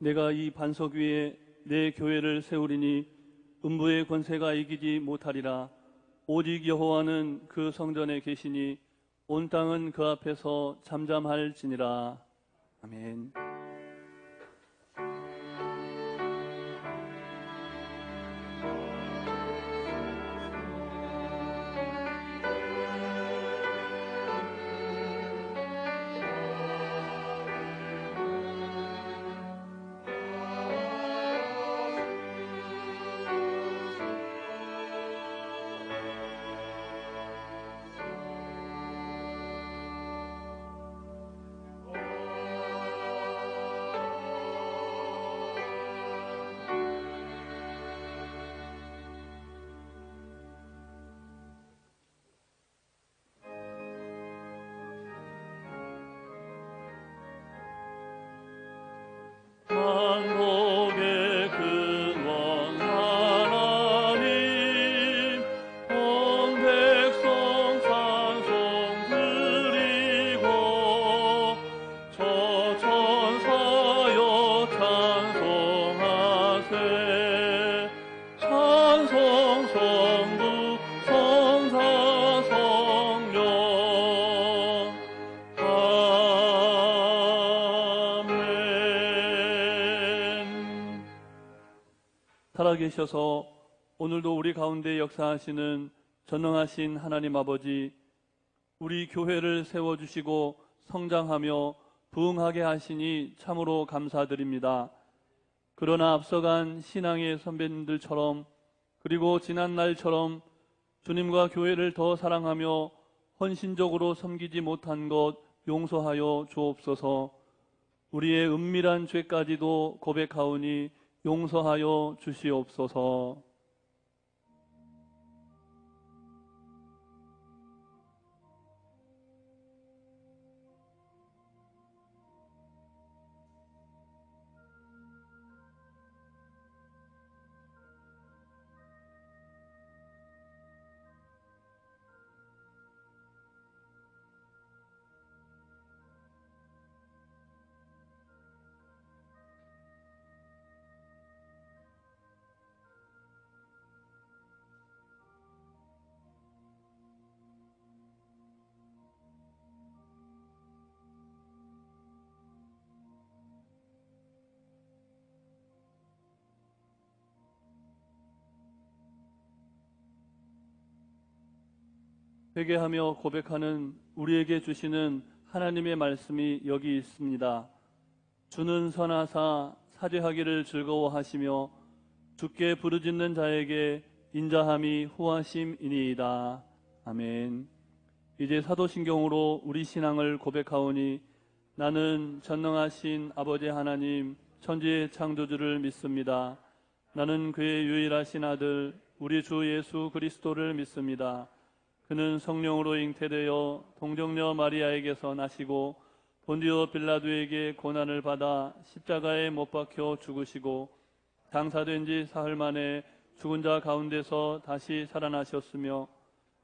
내가 이 반석 위에 내 교회를 세우리니 음부의 권세가 이기지 못하리라. 오직 여호와는 그 성전에 계시니 온 땅은 그 앞에서 잠잠할지니라. 아멘. 만복의 근원 하나님, 온 백성 찬송 드리고 저 천사여 찬송하세. 찬송 성부 성자 성령. 살아계셔서 오늘도 우리 가운데 역사하시는 전능하신 하나님 아버지, 우리 교회를 세워주시고 성장하며 부흥하게 하시니 참으로 감사드립니다. 그러나 앞서간 신앙의 선배님들처럼, 그리고 지난날처럼 주님과 교회를 더 사랑하며 헌신적으로 섬기지 못한 것 용서하여 주옵소서. 우리의 은밀한 죄까지도 고백하오니 용서하여 주시옵소서. 회개하며 고백하는 우리에게 주시는 하나님의 말씀이 여기 있습니다. 주는 선하사 사죄하기를 즐거워하시며 주께 부르짖는 자에게 인자함이 후하심이니이다. 아멘. 이제 사도신경으로 우리 신앙을 고백하오니 나는 전능하신 아버지 하나님 천지의 창조주를 믿습니다. 나는 그의 유일하신 아들 우리 주 예수 그리스도를 믿습니다. 그는 성령으로 잉태되어 동정녀 마리아에게서 나시고 본디오 빌라도에게 고난을 받아 십자가에 못 박혀 죽으시고 장사된 지 사흘 만에 죽은 자 가운데서 다시 살아나셨으며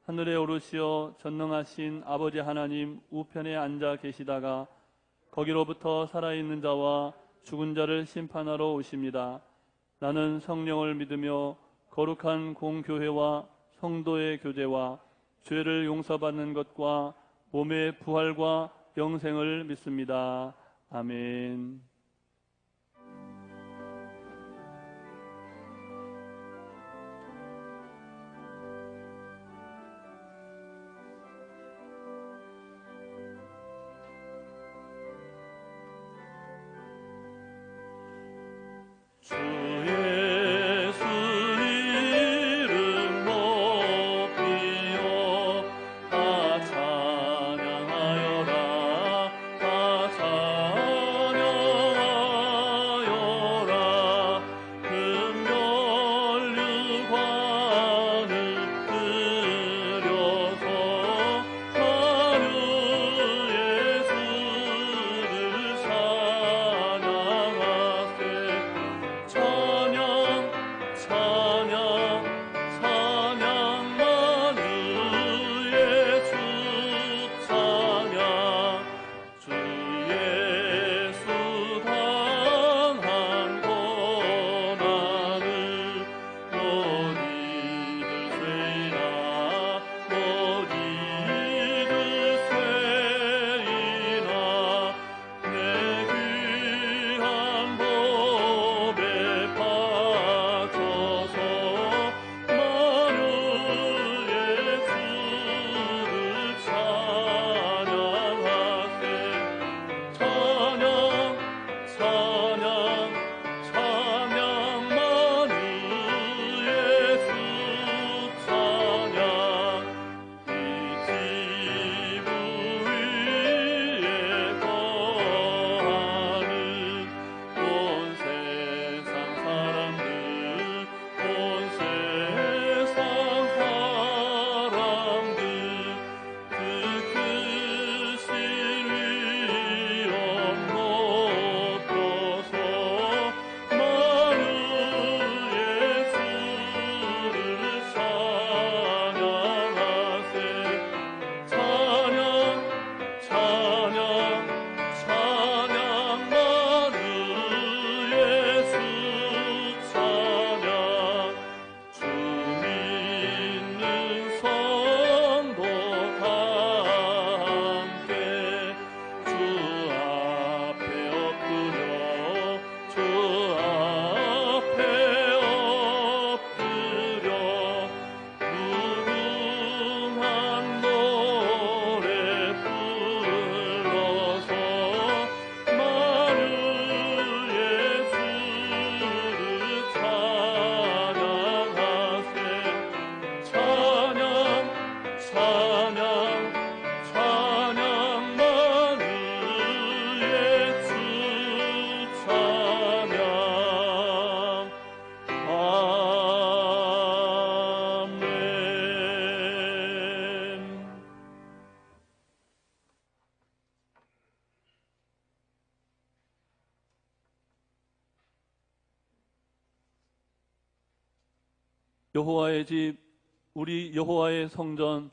하늘에 오르시어 전능하신 아버지 하나님 우편에 앉아 계시다가 거기로부터 살아있는 자와 죽은 자를 심판하러 오십니다. 나는 성령을 믿으며 거룩한 공교회와 성도의 교제와 죄를 용서받는 것과 몸의 부활과 영생을 믿습니다. 아멘. 주 예수 이름 높이어 다 찬양하여라. 다 찬양하여라. 여호와의 집, 우리 여호와의 성전,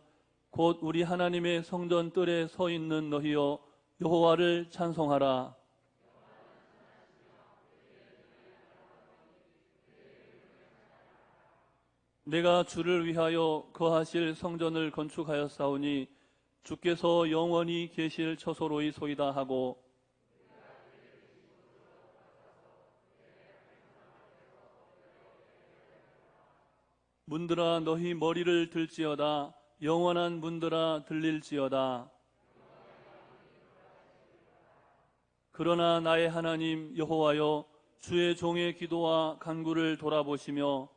곧 우리 하나님의 성전 뜰에 서 있는 너희여 여호와를 찬송하라. 내가 주를 위하여 거하실 성전을 건축하였사오니 주께서 영원히 계실 처소로이소이다 하고, 문들아 너희 머리를 들지어다. 영원한 문들아 들릴지어다. 그러나 나의 하나님 여호와여, 주의 종의 기도와 간구를 돌아보시며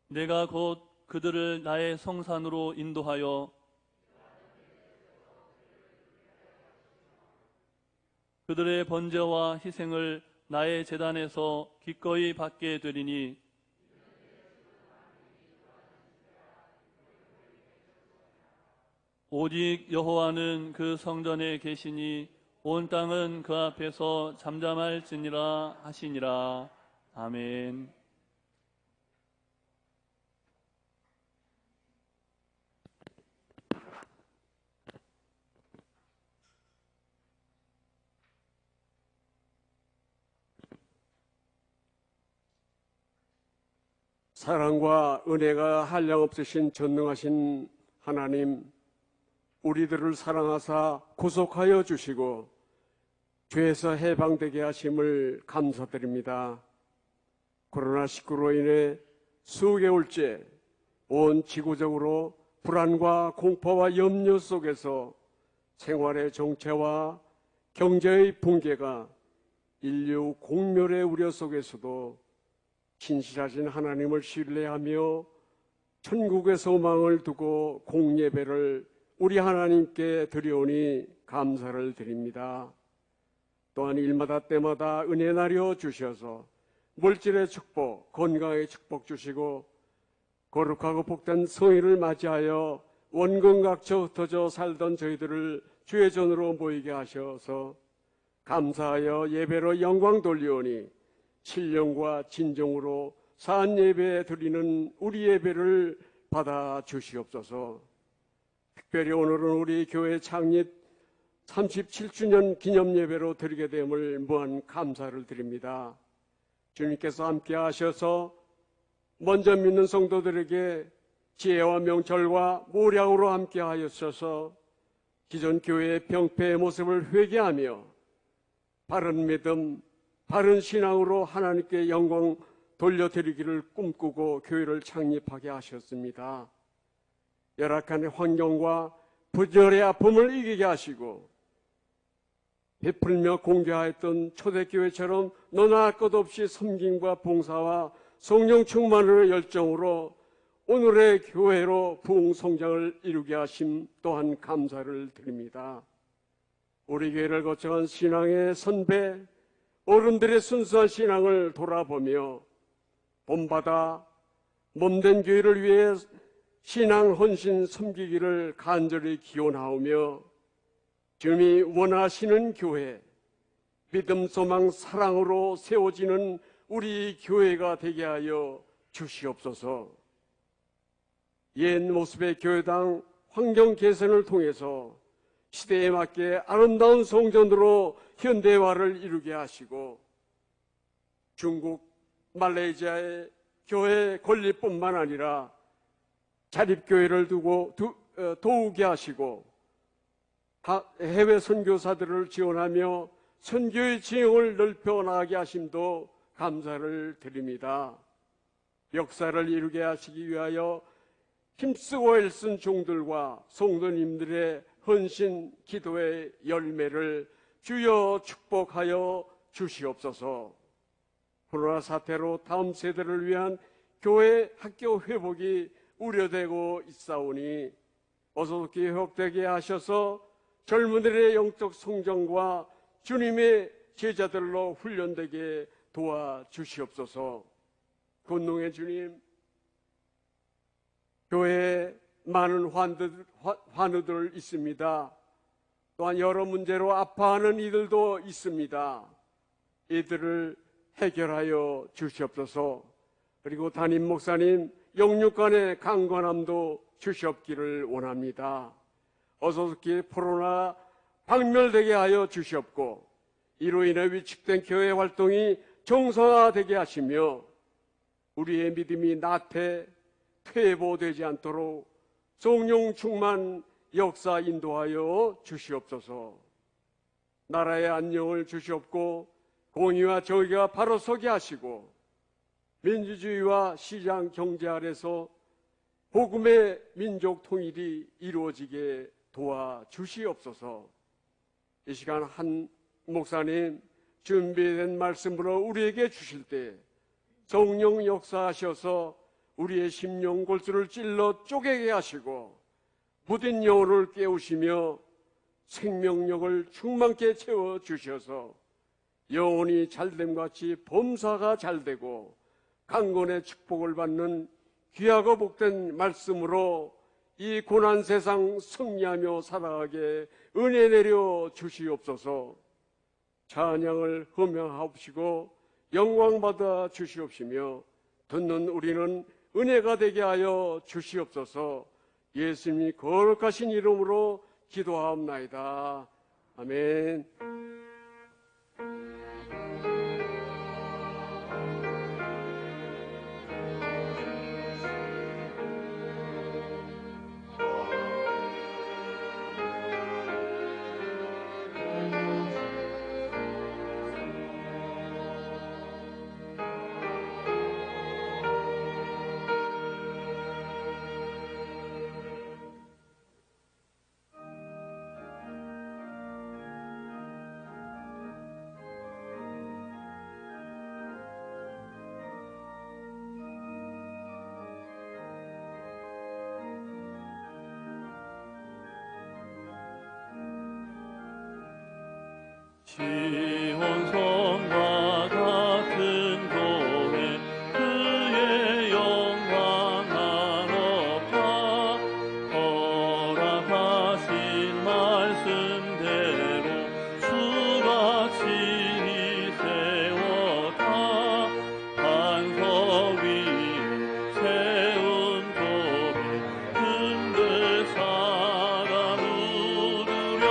내가 곧 그들을 나의 성산으로 인도하여 그들의 번제와 희생을 나의 제단에서 기꺼이 받게 되리니, 오직 여호와는 그 성전에 계시니 온 땅은 그 앞에서 잠잠할지니라 하시니라. 아멘. 사랑과 은혜가 한량없으신 전능하신 하나님, 우리들을 사랑하사 구속하여 주시고 죄에서 해방되게 하심을 감사드립니다. 코로나19로 인해 수개월째 온 지구적으로 불안과 공포와 염려 속에서 생활의 정체와 경제의 붕괴가 인류 공멸의 우려 속에서도 신실하신 하나님을 신뢰하며 천국의 소망을 두고 공예배를 우리 하나님께 드려오니 감사를 드립니다. 또한 일마다 때마다 은혜 나려 주셔서 물질의 축복, 건강의 축복 주시고 거룩하고 복된 성일을 맞이하여 원근각처 흩어져 살던 저희들을 주의 전으로 모이게 하셔서 감사하여 예배로 영광 돌리오니 신령과 진정으로 사한 예배 드리는 우리 예배를 받아 주시옵소서. 특별히 오늘은 우리 교회 창립 37주년 기념 예배로 드리게 됨을 무한 감사를 드립니다. 주님께서 함께 하셔서 먼저 믿는 성도들에게 지혜와 명철과 모략으로 함께 하셔서 기존 교회의 병폐의 모습을 회개하며 바른 믿음, 바른 신앙으로 하나님께 영광 돌려드리기를 꿈꾸고 교회를 창립하게 하셨습니다. 열악한 환경과 부절의 아픔을 이기게 하시고 베풀며 공개하였던 초대교회처럼 너나 할 것 없이 섬김과 봉사와 성령 충만의 열정으로 오늘의 교회로 부흥성장을 이루게 하심 또한 감사를 드립니다. 우리 교회를 거쳐간 신앙의 선배, 어른들의 순수한 신앙을 돌아보며 본받아 몸된 교회를 위해 신앙 헌신 섬기기를 간절히 기원하오며 주님이 원하시는 교회, 믿음, 소망, 사랑으로 세워지는 우리 교회가 되게 하여 주시옵소서. 옛 모습의 교회당 환경 개선을 통해서 시대에 맞게 아름다운 성전으로 현대화를 이루게 하시고 중국, 말레이시아의 교회 건립뿐만 아니라 자립교회를 두고 도우게 하시고 해외 선교사들을 지원하며 선교의 지형을 넓혀 나가게 하심도 감사를 드립니다. 역사를 이루게 하시기 위하여 힘쓰고 애쓴 종들과 성도님들의 헌신 기도의 열매를 주여 축복하여 주시옵소서. 코로나 사태로 다음 세대를 위한 교회 학교 회복이 우려되고 있사오니 어서 속히 회복되게 하셔서 젊은이들의 영적 성장과 주님의 제자들로 훈련되게 도와주시옵소서. 권능의 주님, 교회에 많은 환우들 있습니다. 또한 여러 문제로 아파하는 이들도 있습니다. 이들을 해결하여 주시옵소서. 그리고 담임 목사님 영육간의 강건함도 주시옵기를 원합니다. 어서속히 코로나 박멸되게 하여 주시옵고 이로 인해 위축된 교회 활동이 정상화되게 하시며 우리의 믿음이 나태 퇴보되지 않도록 성령 충만 역사 인도하여 주시옵소서. 나라의 안녕을 주시옵고 공의와 정의가 바로 서게 하시고 민주주의와 시장 경제 아래서 복음의 민족 통일이 이루어지게 도와주시옵소서. 이 시간 한 목사님 준비된 말씀으로 우리에게 주실 때 성령 역사하셔서 우리의 심령 골수를 찔러 쪼개게 하시고 부딘 영혼을 깨우시며 생명력을 충만케 채워주셔서 영혼이 잘됨같이 범사가 잘되고 강건의 축복을 받는 귀하고 복된 말씀으로 이 고난 세상 승리하며 살아가게 은혜 내려 주시옵소서. 찬양을 허명하옵시고 영광받아 주시옵시며 듣는 우리는 은혜가 되게 하여 주시옵소서. 예수님이 거룩하신 이름으로 기도하옵나이다. 아멘. 시온성과 같은 교회 그의 영광 한없다 허락하신 말씀대로 수박신이 세웠다 반석 위에 세운 교회 흔들 사가 누르랴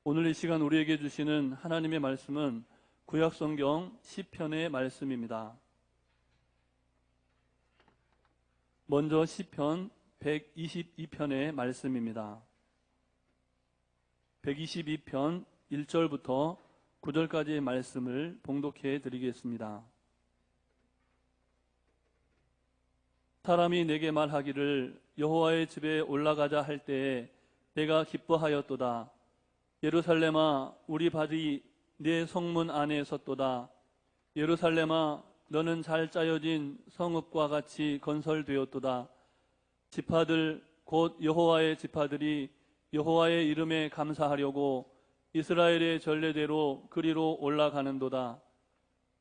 오늘 이 시간 우리에게 주시는 하나님의 말씀은 구약성경 시편의 말씀입니다. 먼저 시편 122편의 말씀입니다. 122편 1절부터 9절까지의 말씀을 봉독해 드리겠습니다. 사람이 내게 말하기를 여호와의 집에 올라가자 할 때에 내가 기뻐하였도다. 예루살렘아 우리 발이 내 성문 안에 섰도다. 예루살렘아 너는 잘 짜여진 성읍과 같이 건설되었도다. 지파들 곧 여호와의 지파들이 여호와의 이름에 감사하려고 이스라엘의 전례대로 그리로 올라가는도다.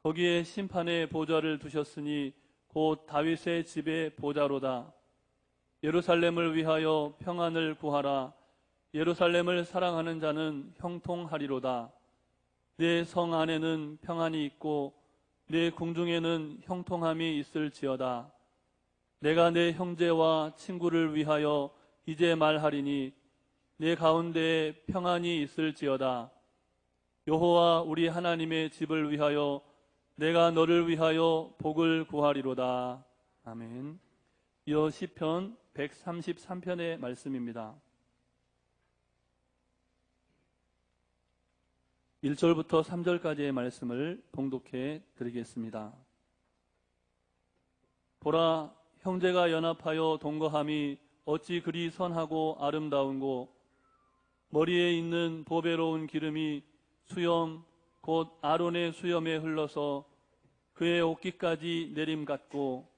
거기에 심판의 보좌를 두셨으니 곧 다윗의 집의 보좌로다. 예루살렘을 위하여 평안을 구하라. 예루살렘을 사랑하는 자는 형통하리로다. 내 성 안에는 평안이 있고 내 궁중에는 형통함이 있을지어다. 내가 내 형제와 친구를 위하여 이제 말하리니 내 가운데에 평안이 있을지어다. 여호와 우리 하나님의 집을 위하여 내가 너를 위하여 복을 구하리로다. 아멘. 이어 시편 133편의 말씀입니다. 1절부터 3절까지의 말씀을 봉독해 드리겠습니다. 보라, 형제가 연합하여 동거함이 어찌 그리 선하고 아름다운고, 머리에 있는 보배로운 기름이 수염 곧 아론의 수염에 흘러서 그의 옷깃까지 내림 같고,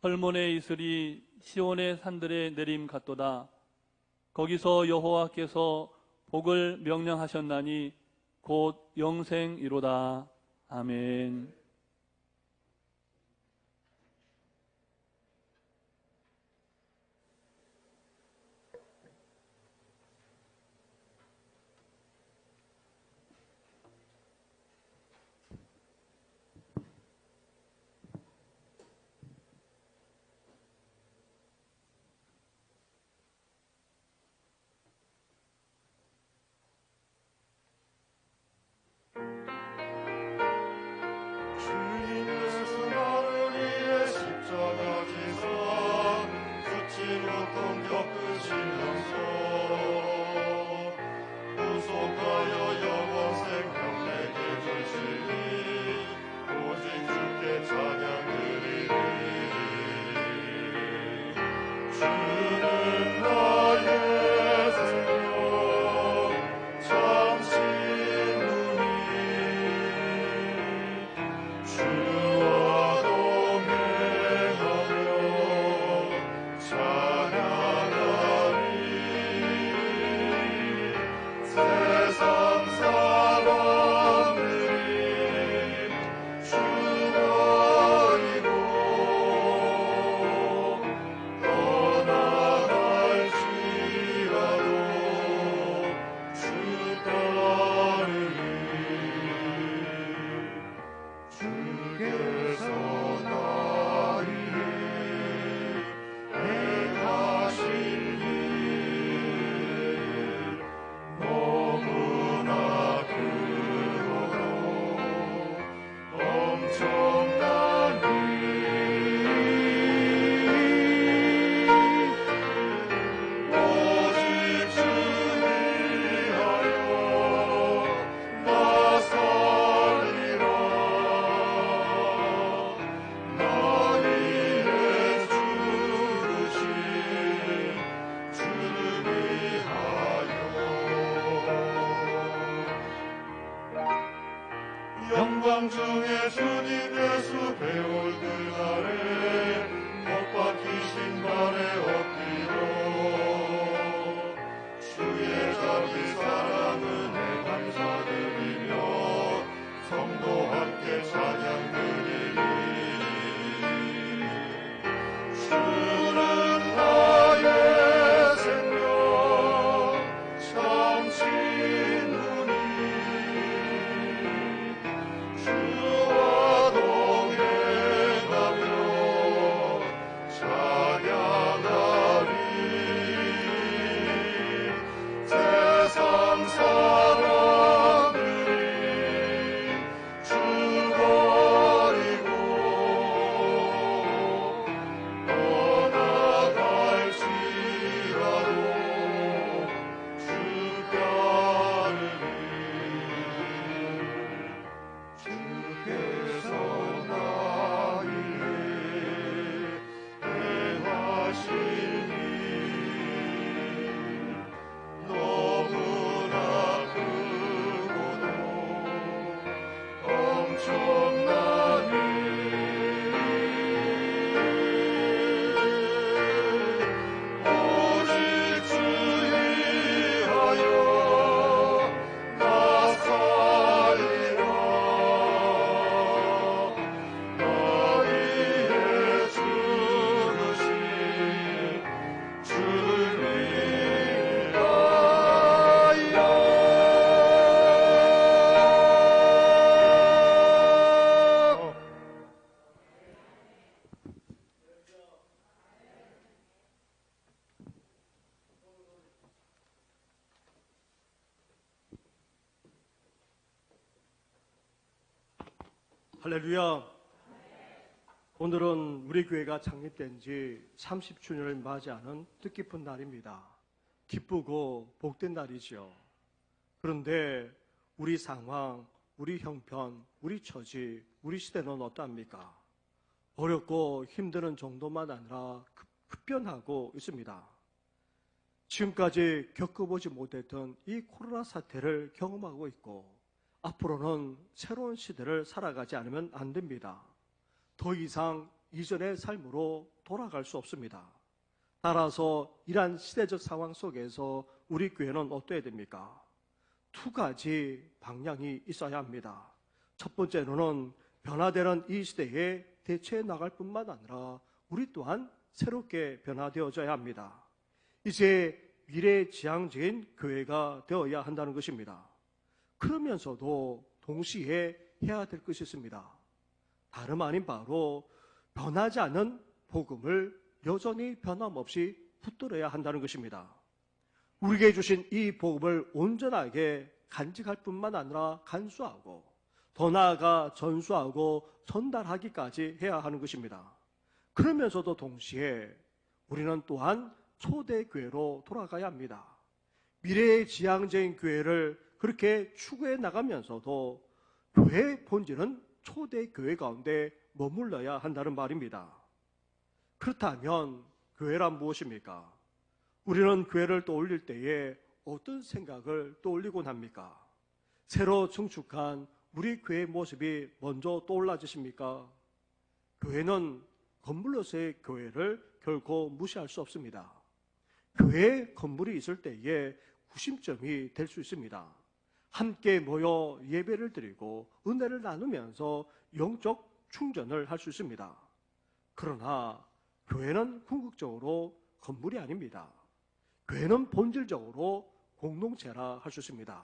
헐몬의 이슬이 시온의 산들에 내림 같도다. 거기서 여호와께서 복을 명령하셨나니 곧 영생이로다. 아멘. 영광 중에 주님의 숲에 올 그날에 못 박히신 발에 엎드려 주의 자비 사랑 은혜 감사드리며 성도 함께 찬양 드리리. 주는 나의 생명 참 친구니 주와 동행하며 찬양하리. 할렐루야. 오늘은 우리 교회가 창립된 지 30주년을 맞이하는 뜻깊은 날입니다. 기쁘고 복된 날이죠. 그런데 우리 상황, 우리 형편, 우리 처지, 우리 시대는 어떠합니까? 어렵고 힘드는 정도만 아니라 급변하고 있습니다. 지금까지 겪어보지 못했던 이 코로나 사태를 경험하고 있고 앞으로는 새로운 시대를 살아가지 않으면 안 됩니다. 더 이상 이전의 삶으로 돌아갈 수 없습니다. 따라서 이러한 시대적 상황 속에서 우리 교회는 어떠해야 됩니까? 두 가지 방향이 있어야 합니다. 첫 번째로는 변화되는 이 시대에 대처해 나갈 뿐만 아니라 우리 또한 새롭게 변화되어져야 합니다. 이제 미래지향적인 교회가 되어야 한다는 것입니다. 그러면서도 동시에 해야 될 것이 있습니다. 다름 아닌 바로 변하지 않는 복음을 여전히 변함없이 붙들어야 한다는 것입니다. 우리에게 주신 이 복음을 온전하게 간직할 뿐만 아니라 간수하고 더 나아가 전수하고 전달하기까지 해야 하는 것입니다. 그러면서도 동시에 우리는 또한 초대교회로 돌아가야 합니다. 미래의 지향적인 교회를 그렇게 추구해 나가면서도 교회의 본질은 초대교회 가운데 머물러야 한다는 말입니다. 그렇다면 교회란 무엇입니까? 우리는 교회를 떠올릴 때에 어떤 생각을 떠올리곤 합니까? 새로 증축한 우리 교회의 모습이 먼저 떠올라지십니까? 교회는 건물로서의 교회를 결코 무시할 수 없습니다. 교회에 건물이 있을 때에 구심점이 될 수 있습니다. 함께 모여 예배를 드리고 은혜를 나누면서 영적 충전을 할 수 있습니다. 그러나 교회는 궁극적으로 건물이 아닙니다. 교회는 본질적으로 공동체라 할 수 있습니다.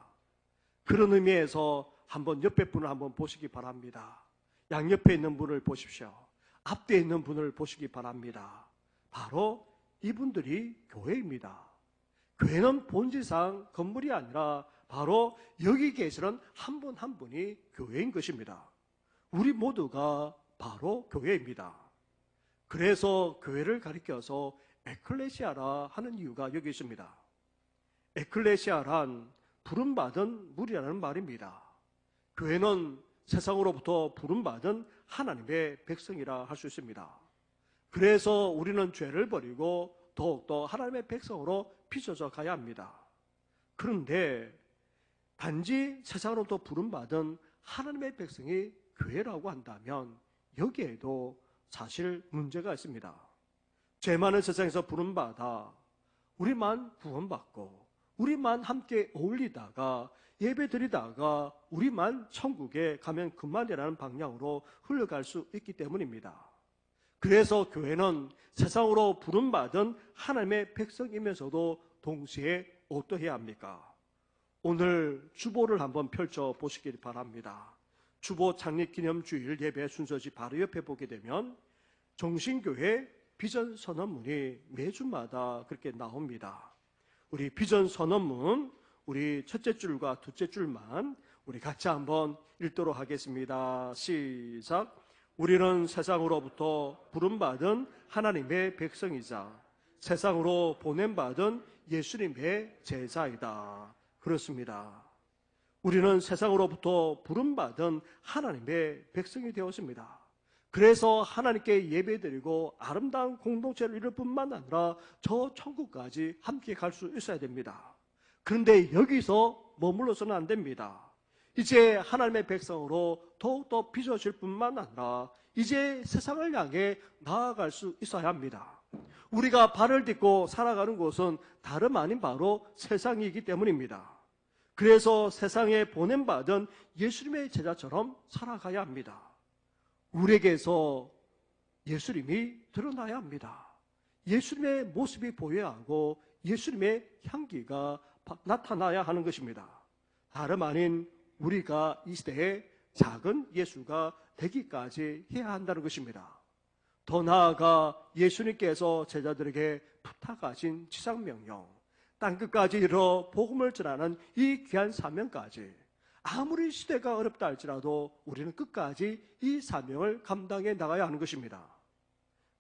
그런 의미에서 한번 옆에 분을 한번 보시기 바랍니다. 양옆에 있는 분을 보십시오. 앞뒤에 있는 분을 보시기 바랍니다. 바로 이분들이 교회입니다. 교회는 본질상 건물이 아니라 바로 여기 계시는 한 분 한 분이 교회인 것입니다. 우리 모두가 바로 교회입니다. 그래서 교회를 가리켜서 에클레시아라 하는 이유가 여기 있습니다. 에클레시아란 부름받은 무리라는 말입니다. 교회는 세상으로부터 부름받은 하나님의 백성이라 할 수 있습니다. 그래서 우리는 죄를 버리고 더욱더 하나님의 백성으로 빚어져 가야 합니다. 그런데 단지 세상으로부터 부름받은 하나님의 백성이 교회라고 한다면 여기에도 사실 문제가 있습니다. 죄 많은 세상에서 부름받아 우리만 구원받고 우리만 함께 어울리다가 예배드리다가 우리만 천국에 가면 그만이라는 방향으로 흘러갈 수 있기 때문입니다. 그래서 교회는 세상으로 부름받은 하나님의 백성이면서도 동시에 어떠해야 합니까? 오늘 주보를 한번 펼쳐보시길 바랍니다. 주보 창립기념주일 예배 순서지 바로 옆에 보게 되면 정신교회 비전선언문이 매주마다 그렇게 나옵니다. 우리 비전선언문 우리 첫째 줄과 둘째 줄만 우리 같이 한번 읽도록 하겠습니다. 시작. 우리는 세상으로부터 부름받은 하나님의 백성이자 세상으로 보냄받은 예수님의 제자이다. 그렇습니다. 우리는 세상으로부터 부름받은 하나님의 백성이 되었습니다. 그래서 하나님께 예배드리고 아름다운 공동체를 이룰 뿐만 아니라 저 천국까지 함께 갈 수 있어야 됩니다. 그런데 여기서 머물러서는 안 됩니다. 이제 하나님의 백성으로 더욱더 빚어질 뿐만 아니라 이제 세상을 향해 나아갈 수 있어야 합니다. 우리가 발을 딛고 살아가는 곳은 다름 아닌 바로 세상이기 때문입니다. 그래서 세상에 보냄받은 예수님의 제자처럼 살아가야 합니다. 우리에게서 예수님이 드러나야 합니다. 예수님의 모습이 보여야 하고 예수님의 향기가 나타나야 하는 것입니다. 다름 아닌 우리가 이 시대에 작은 예수가 되기까지 해야 한다는 것입니다. 더 나아가 예수님께서 제자들에게 부탁하신 지상명령, 땅끝까지 이르러 복음을 전하는 이 귀한 사명까지 아무리 시대가 어렵다 할지라도 우리는 끝까지 이 사명을 감당해 나가야 하는 것입니다.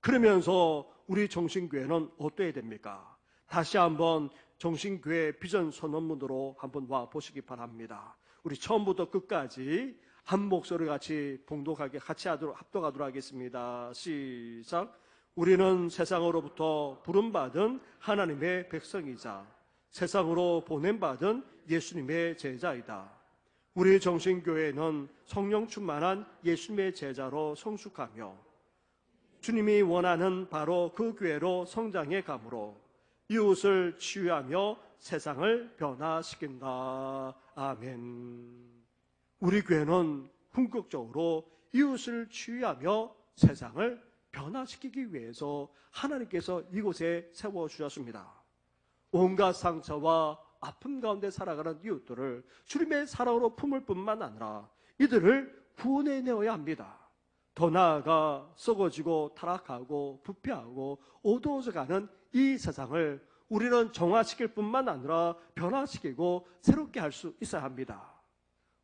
그러면서 우리 정신교회는 어떠해야 됩니까? 다시 한번 정신교회 비전 선언문으로 한번 와 보시기 바랍니다. 우리 처음부터 끝까지 한 목소리 같이 봉독하게 같이 합독하도록 하겠습니다. 시작. 우리는 세상으로부터 부름받은 하나님의 백성이자 세상으로 보냄받은 예수님의 제자이다. 우리 정신교회는 성령 충만한 예수님의 제자로 성숙하며 주님이 원하는 바로 그 교회로 성장해 가므로 이웃을 치유하며 세상을 변화시킨다. 아멘. 우리 교회는 궁극적으로 이웃을 치유하며 세상을 변화시키기 위해서 하나님께서 이곳에 세워주셨습니다. 온갖 상처와 아픔 가운데 살아가는 이웃들을 주님의 사랑으로 품을 뿐만 아니라 이들을 구원해내어야 합니다. 더 나아가 썩어지고 타락하고 부패하고 어두워져가는 이 세상을 우리는 정화시킬 뿐만 아니라 변화시키고 새롭게 할 수 있어야 합니다.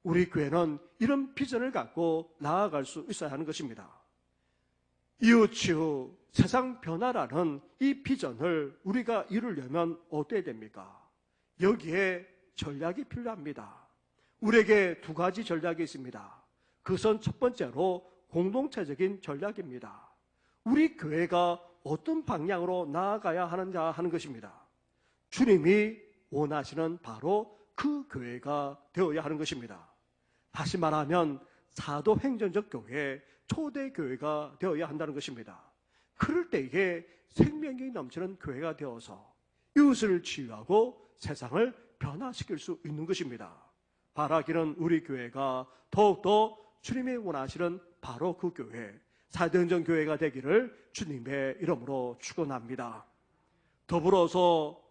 우리 교회는 이런 비전을 갖고 나아갈 수 있어야 하는 것입니다. 이웃치유, 세상 변화라는 이 비전을 우리가 이루려면 어때야 됩니까? 여기에 전략이 필요합니다. 우리에게 두 가지 전략이 있습니다. 그것은 첫 번째로 공동체적인 전략입니다. 우리 교회가 어떤 방향으로 나아가야 하느냐 하는 것입니다. 주님이 원하시는 바로 그 교회가 되어야 하는 것입니다. 다시 말하면 사도행전적 교회, 초대교회가 되어야 한다는 것입니다. 그럴 때에 생명이 넘치는 교회가 되어서 이웃을 치유하고 세상을 변화시킬 수 있는 것입니다. 바라기는 우리 교회가 더욱더 주님이 원하시는 바로 그 교회, 사도행전 교회가 되기를 주님의 이름으로 축원합니다. 더불어서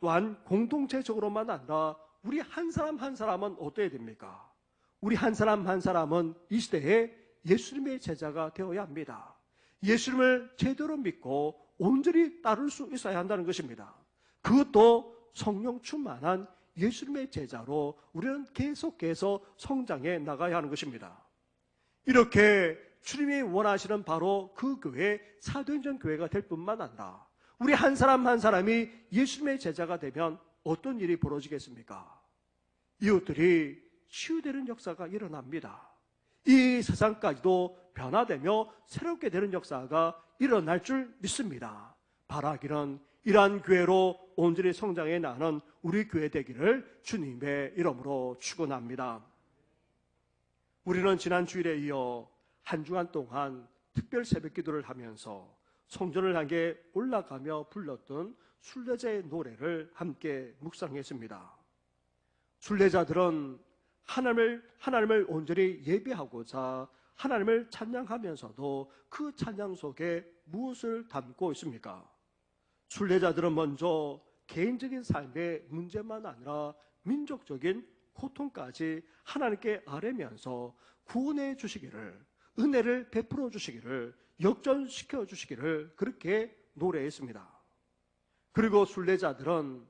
또한 공동체적으로만 아니라 우리 한 사람 한 사람은 어떠해야 됩니까? 우리 한 사람 한 사람은 이 시대에 예수님의 제자가 되어야 합니다. 예수님을 제대로 믿고 온전히 따를 수 있어야 한다는 것입니다. 그것도 성령 충만한 예수님의 제자로 우리는 계속해서 성장해 나가야 하는 것입니다. 이렇게 주님이 원하시는 바로 그 교회, 사도행전 교회가 될 뿐만 아니라 우리 한 사람 한 사람이 예수님의 제자가 되면 어떤 일이 벌어지겠습니까? 이웃들이 치유되는 역사가 일어납니다. 이 세상까지도 변화되며 새롭게 되는 역사가 일어날 줄 믿습니다. 바라기는 이러한 교회로 온전히 성장해 나가는 우리 교회 되기를 주님의 이름으로 축원합니다. 우리는 지난 주일에 이어 한 주간 동안 특별 새벽 기도를 하면서 성전을 향해 올라가며 불렀던 순례자의 노래를 함께 묵상했습니다. 순례자들은 하나님을 온전히 예배하고자 하나님을 찬양하면서도 그 찬양 속에 무엇을 담고 있습니까? 순례자들은 먼저 개인적인 삶의 문제만 아니라 민족적인 고통까지 하나님께 아뢰면서 구원해 주시기를, 은혜를 베풀어 주시기를, 역전시켜 주시기를 그렇게 노래했습니다. 그리고 순례자들은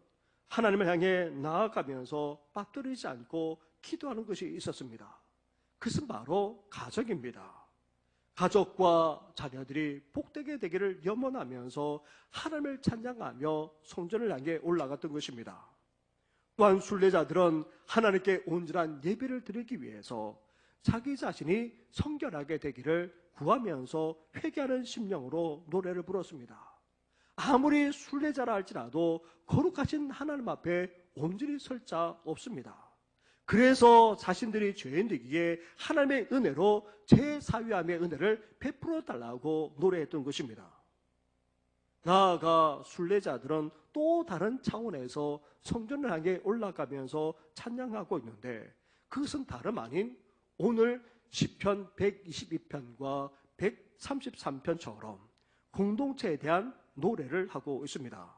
하나님을 향해 나아가면서 빠뜨리지 않고 기도하는 것이 있었습니다. 그것은 바로 가족입니다. 가족과 자녀들이 복되게 되기를 염원하면서 하나님을 찬양하며 성전을 향해 올라갔던 것입니다. 또한 순례자들은 하나님께 온전한 예배를 드리기 위해서 자기 자신이 성결하게 되기를 구하면서 회개하는 심령으로 노래를 불렀습니다. 아무리 순례자라 할지라도 거룩하신 하나님 앞에 온전히 설 자 없습니다. 그래서 자신들이 죄인 되기에 하나님의 은혜로 제사위함의 은혜를 베풀어 달라고 노래했던 것입니다. 나아가 순례자들은 또 다른 차원에서 성전을 향해 올라가면서 찬양하고 있는데 그것은 다름 아닌 오늘 시편 122편과 133편처럼 공동체에 대한 노래를 하고 있습니다.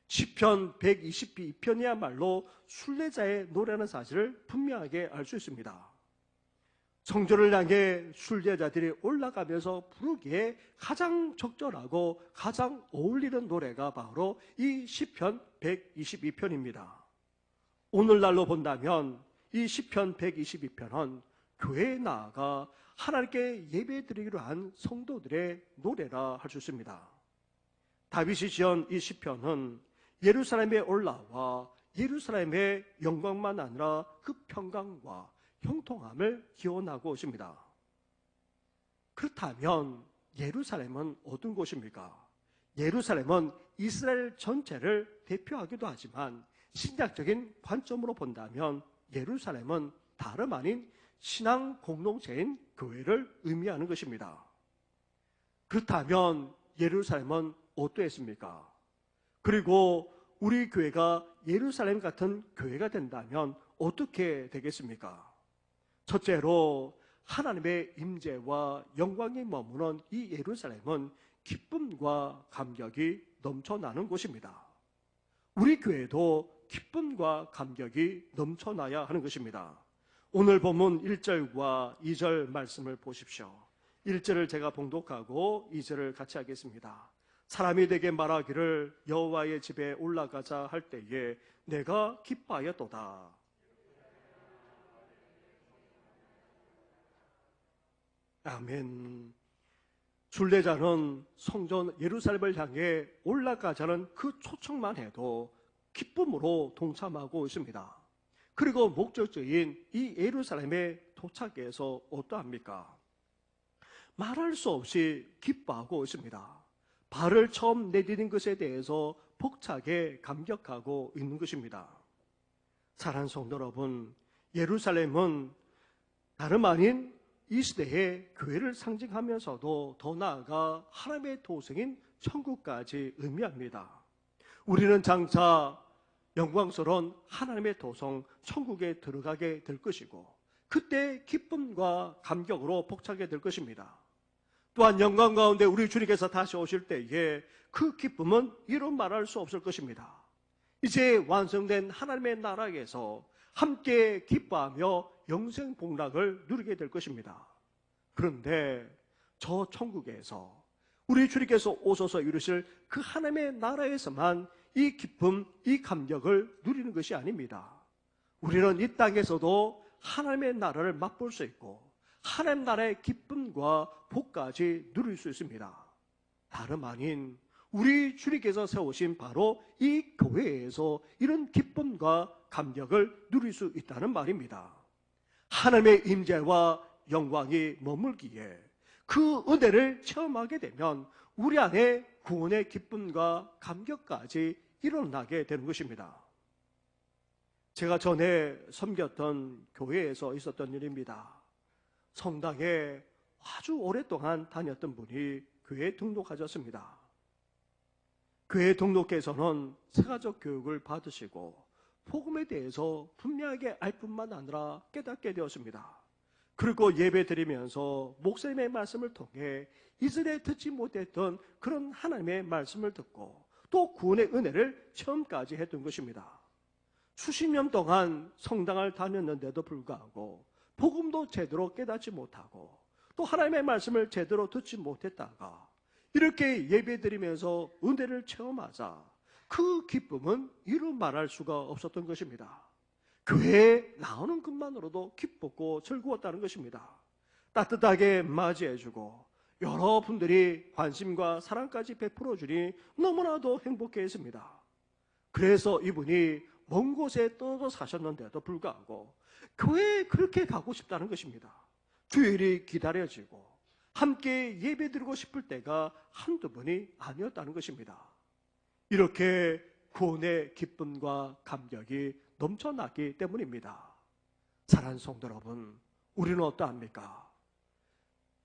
시편 122편이야말로 순례자의 노래라는 사실을 분명하게 알 수 있습니다. 성전을 향해 순례자들이 올라가면서 부르기에 가장 적절하고 가장 어울리는 노래가 바로 이 시편 122편입니다. 오늘날로 본다면 이 시편 122편은 교회에 나아가 하나님께 예배드리기로 한 성도들의 노래라 할 수 있습니다. 다윗이 지은 이 시편은 예루살렘에 올라와 예루살렘의 영광만 아니라 그 평강과 형통함을 기원하고 있습니다. 그렇다면 예루살렘은 어떤 곳입니까? 예루살렘은 이스라엘 전체를 대표하기도 하지만 신약적인 관점으로 본다면 예루살렘은 다름 아닌 신앙 공동체인 교회를 의미하는 것입니다. 그렇다면 예루살렘은 어떠했습니까? 그리고 우리 교회가 예루살렘 같은 교회가 된다면 어떻게 되겠습니까? 첫째로 하나님의 임재와 영광이 머무는 이 예루살렘은 기쁨과 감격이 넘쳐나는 곳입니다. 우리 교회도 기쁨과 감격이 넘쳐나야 하는 것입니다. 오늘 본문 1절과 2절 말씀을 보십시오. 1절을 제가 봉독하고 2절을 같이 하겠습니다. 사람이 내게 말하기를 여호와의 집에 올라가자 할 때에 내가 기뻐하였도다. 아멘. 순례자는 성전 예루살렘을 향해 올라가자는 그 초청만 해도 기쁨으로 동참하고 있습니다. 그리고 목적지인 이 예루살렘에 도착해서 어떠합니까? 말할 수 없이 기뻐하고 있습니다. 발을 처음 내디딘 것에 대해서 벅차게 감격하고 있는 것입니다. 사랑하는 성도 여러분, 예루살렘은 다름 아닌 이 시대의 교회를 상징하면서도 더 나아가 하나님의 도성인 천국까지 의미합니다. 우리는 장차 영광스러운 하나님의 도성 천국에 들어가게 될 것이고 그때 기쁨과 감격으로 벅차게 될 것입니다. 또한 영광 가운데 우리 주님께서 다시 오실 때에 그 기쁨은 이루 말할 수 없을 것입니다. 이제 완성된 하나님의 나라에서 함께 기뻐하며 영생 복락을 누리게 될 것입니다. 그런데 저 천국에서 우리 주님께서 오셔서 이루실 그 하나님의 나라에서만 이 기쁨, 이 감격을 누리는 것이 아닙니다. 우리는 이 땅에서도 하나님의 나라를 맛볼 수 있고 하나님 나라의 기쁨과 복까지 누릴 수 있습니다. 다름 아닌 우리 주님께서 세우신 바로 이 교회에서 이런 기쁨과 감격을 누릴 수 있다는 말입니다. 하나님의 임재와 영광이 머물기에 그 은혜를 체험하게 되면 우리 안에 구원의 기쁨과 감격까지 일어나게 되는 것입니다. 제가 전에 섬겼던 교회에서 있었던 일입니다. 성당에 아주 오랫동안 다녔던 분이 교회에 등록하셨습니다. 교회에 등록해서는 세가족 교육을 받으시고 복음에 대해서 분명하게 알 뿐만 아니라 깨닫게 되었습니다. 그리고 예배 드리면서 목사님의 말씀을 통해 이전에 듣지 못했던 그런 하나님의 말씀을 듣고 또 구원의 은혜를 체험까지 했던 것입니다. 수십 년 동안 성당을 다녔는데도 불구하고 복음도 제대로 깨닫지 못하고 또 하나님의 말씀을 제대로 듣지 못했다가 이렇게 예배 드리면서 은혜를 체험하자 그 기쁨은 이루 말할 수가 없었던 것입니다. 교회에 나오는 것만으로도 기뻤고 즐거웠다는 것입니다. 따뜻하게 맞이해주고 여러분들이 관심과 사랑까지 베풀어주니 너무나도 행복해했습니다. 그래서 이분이 먼 곳에 떨어져 사셨는데도 불구하고 교회에 그렇게 가고 싶다는 것입니다. 주일이 기다려지고 함께 예배드리고 싶을 때가 한두 번이 아니었다는 것입니다. 이렇게 구원의 기쁨과 감격이 넘쳐나기 때문입니다. 사랑하는 성도 여러분, 우리는 어떠합니까?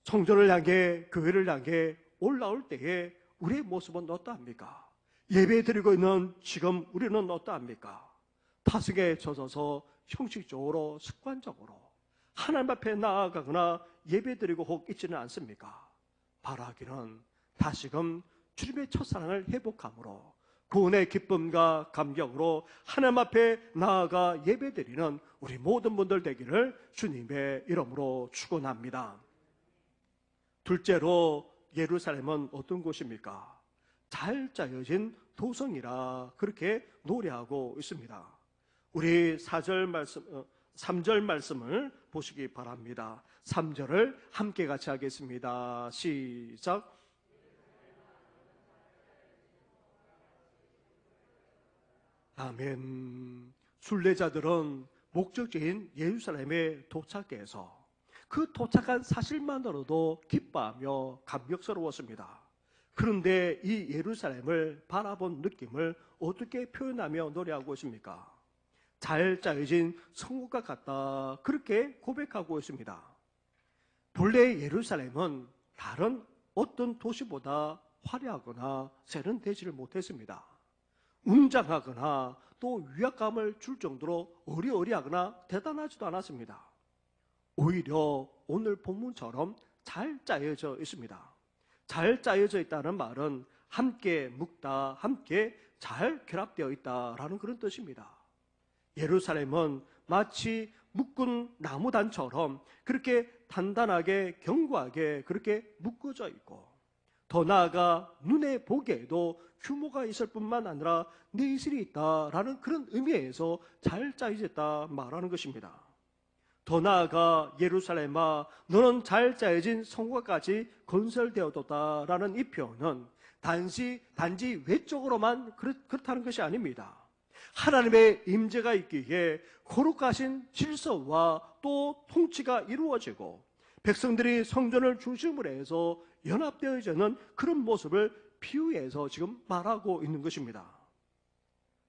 성전을 향해 교회를 향해 올라올 때에 우리의 모습은 어떠합니까? 예배드리고 있는 지금 우리는 어떠합니까? 타성에 젖어서 형식적으로 습관적으로 하나님 앞에 나아가거나 예배드리고 혹 있지는 않습니까? 바라기는 다시금 주님의 첫사랑을 회복함으로 구원의 기쁨과 감격으로 하나님 앞에 나아가 예배드리는 우리 모든 분들 되기를 주님의 이름으로 축원합니다. 둘째로 예루살렘은 어떤 곳입니까? 잘 짜여진 도성이라 그렇게 노래하고 있습니다. 우리 4절 말씀, 3절 말씀을 보시기 바랍니다. 3절을 함께 같이 하겠습니다. 시작. 아멘. 순례자들은 목적지인 예루살렘에 도착해서 그 도착한 사실만으로도 기뻐하며 감격스러웠습니다. 그런데 이 예루살렘을 바라본 느낌을 어떻게 표현하며 노래하고 있습니까? 잘 짜여진 성곽과 같다, 그렇게 고백하고 있습니다. 본래 예루살렘은 다른 어떤 도시보다 화려하거나 세련되지를 못했습니다. 웅장하거나 또 위압감을 줄 정도로 어리어리하거나 대단하지도 않았습니다. 오히려 오늘 본문처럼 잘 짜여져 있습니다. 잘 짜여져 있다는 말은 함께 묵다, 함께 잘 결합되어 있다라는 그런 뜻입니다. 예루살렘은 마치 묶은 나무단처럼 그렇게 단단하게 견고하게 그렇게 묶어져 있고, 더 나아가 눈에 보기에도 규모가 있을 뿐만 아니라 내실이 있다라는 그런 의미에서 잘 짜여졌다 말하는 것입니다. 더 나아가 예루살렘아, 너는 잘 짜여진 성곽까지 건설되어졌다라는 이 표현은 단지 외적으로만 그렇다는 것이 아닙니다. 하나님의 임재가 있기에 거룩하신 질서와 또 통치가 이루어지고 백성들이 성전을 중심으로 해서 연합되어지는 그런 모습을 비유해서 지금 말하고 있는 것입니다.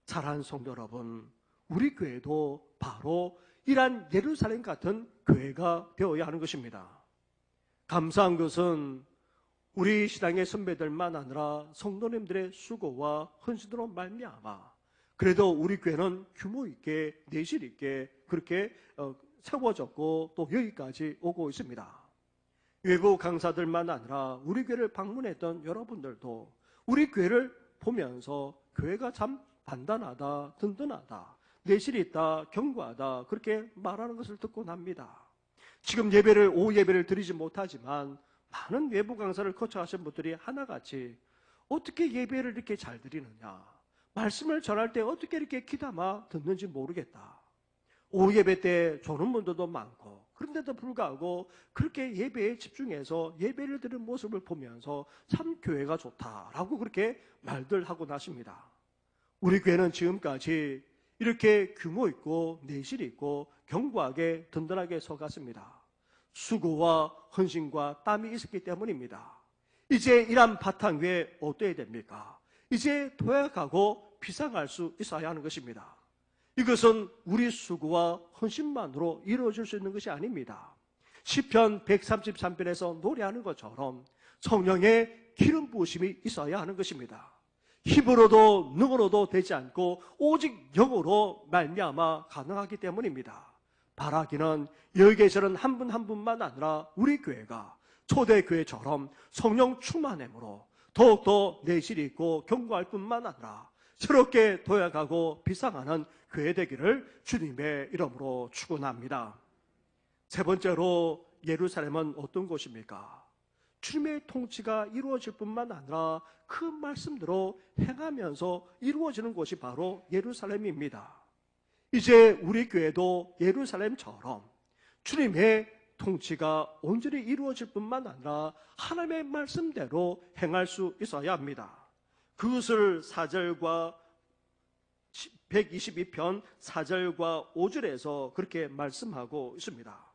사랑하는 성도 여러분, 우리 교회도 바로 이러한 예루살렘 같은 교회가 되어야 하는 것입니다. 감사한 것은 우리 신앙의 선배들만 아니라 성도님들의 수고와 헌신으로 말미암아 그래도 우리 교회는 규모 있게 내실 있게 그렇게 세워졌고 또 여기까지 오고 있습니다. 외부 강사들만 아니라 우리 교회를 방문했던 여러분들도 우리 교회를 보면서 교회가 참 단단하다, 든든하다, 내실이 있다, 견고하다 그렇게 말하는 것을 듣곤 합니다. 지금 오후 예배를 드리지 못하지만 많은 외부 강사를 거쳐가신 분들이 하나같이 어떻게 예배를 이렇게 잘 드리느냐, 말씀을 전할 때 어떻게 이렇게 귀담아 듣는지 모르겠다. 오후 예배 때 조는 분들도 많고 그런데도 불구하고 그렇게 예배에 집중해서 예배를 드리는 모습을 보면서 참 교회가 좋다라고 그렇게 말들 하고 나십니다. 우리 교회는 지금까지 이렇게 규모 있고 내실 있고 견고하게 든든하게 서갔습니다. 수고와 헌신과 땀이 있었기 때문입니다. 이제 이런 바탕 위에 어떠해야 됩니까? 이제 도약하고 비상할 수 있어야 하는 것입니다. 이것은 우리 수고와 헌신만으로 이루어질 수 있는 것이 아닙니다. 시편 133편에서 노래하는 것처럼 성령의 기름 부으심이 있어야 하는 것입니다. 힘으로도 능으로도 되지 않고 오직 영으로 말미암아 가능하기 때문입니다. 바라기는 여기 계시는 한 분 한 분만 아니라 우리 교회가 초대교회처럼 성령 충만함으로 더욱더 내실이 있고 견고할 뿐만 아니라 새롭게 도약하고 비상하는 교회 되기를 주님의 이름으로 축원합니다. 세 번째로 예루살렘은 어떤 곳입니까? 주님의 통치가 이루어질 뿐만 아니라 그 말씀대로 행하면서 이루어지는 곳이 바로 예루살렘입니다. 이제 우리 교회도 예루살렘처럼 주님의 통치가 온전히 이루어질 뿐만 아니라 하나님의 말씀대로 행할 수 있어야 합니다. 그것을 4절과 122편 4절과 5절에서 그렇게 말씀하고 있습니다.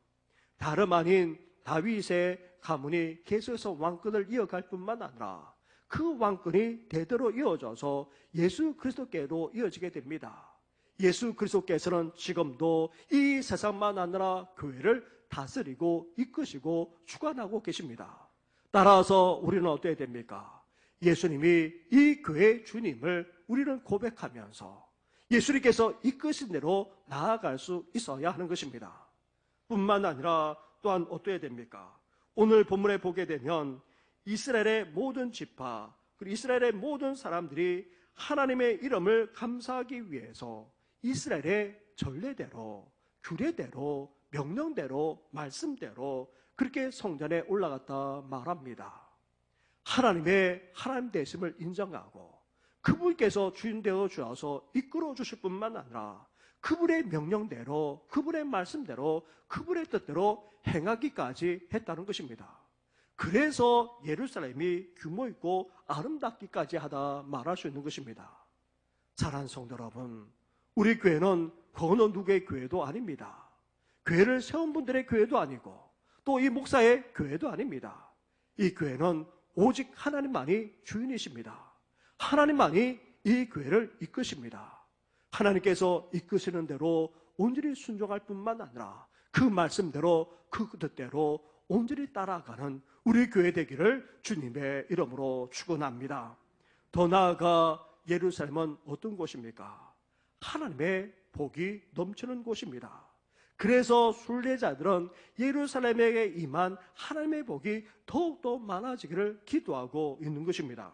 다름 아닌 다윗의 가문이 계속해서 왕권을 이어갈 뿐만 아니라 그 왕권이 대대로 이어져서 예수 그리스도께로 이어지게 됩니다. 예수 그리스도께서는 지금도 이 세상만 아니라 교회를 다스리고 이끄시고 주관하고 계십니다. 따라서 우리는 어때야 됩니까? 예수님이 이 교회의 주님을 우리는 고백하면서 예수님께서 이끄신 대로 나아갈 수 있어야 하는 것입니다. 뿐만 아니라 또한 어때야 됩니까? 오늘 본문에 보게 되면 이스라엘의 모든 지파 그리고 이스라엘의 모든 사람들이 하나님의 이름을 감사하기 위해서 이스라엘의 전례대로 규례대로 명령대로 말씀대로 그렇게 성전에 올라갔다 말합니다. 하나님의 하나님 되심을 인정하고 그분께서 주인 되어 주어서 이끌어 주실 뿐만 아니라 그분의 명령대로, 그분의 말씀대로, 그분의 뜻대로 행하기까지 했다는 것입니다. 그래서 예루살렘이 규모 있고 아름답기까지 하다 말할 수 있는 것입니다. 사랑하는 성도 여러분, 우리 교회는 어느 누구의 교회도 아닙니다. 교회를 세운 분들의 교회도 아니고 또 이 목사의 교회도 아닙니다. 이 교회는 오직 하나님만이 주인이십니다. 하나님만이 이 교회를 이끄십니다. 하나님께서 이끄시는 대로 온전히 순종할 뿐만 아니라 그 말씀대로 그 뜻대로 온전히 따라가는 우리 교회 되기를 주님의 이름으로 축원합니다. 더 나아가 예루살렘은 어떤 곳입니까? 하나님의 복이 넘치는 곳입니다. 그래서 순례자들은 예루살렘에게 임한 하나님의 복이 더욱더 많아지기를 기도하고 있는 것입니다.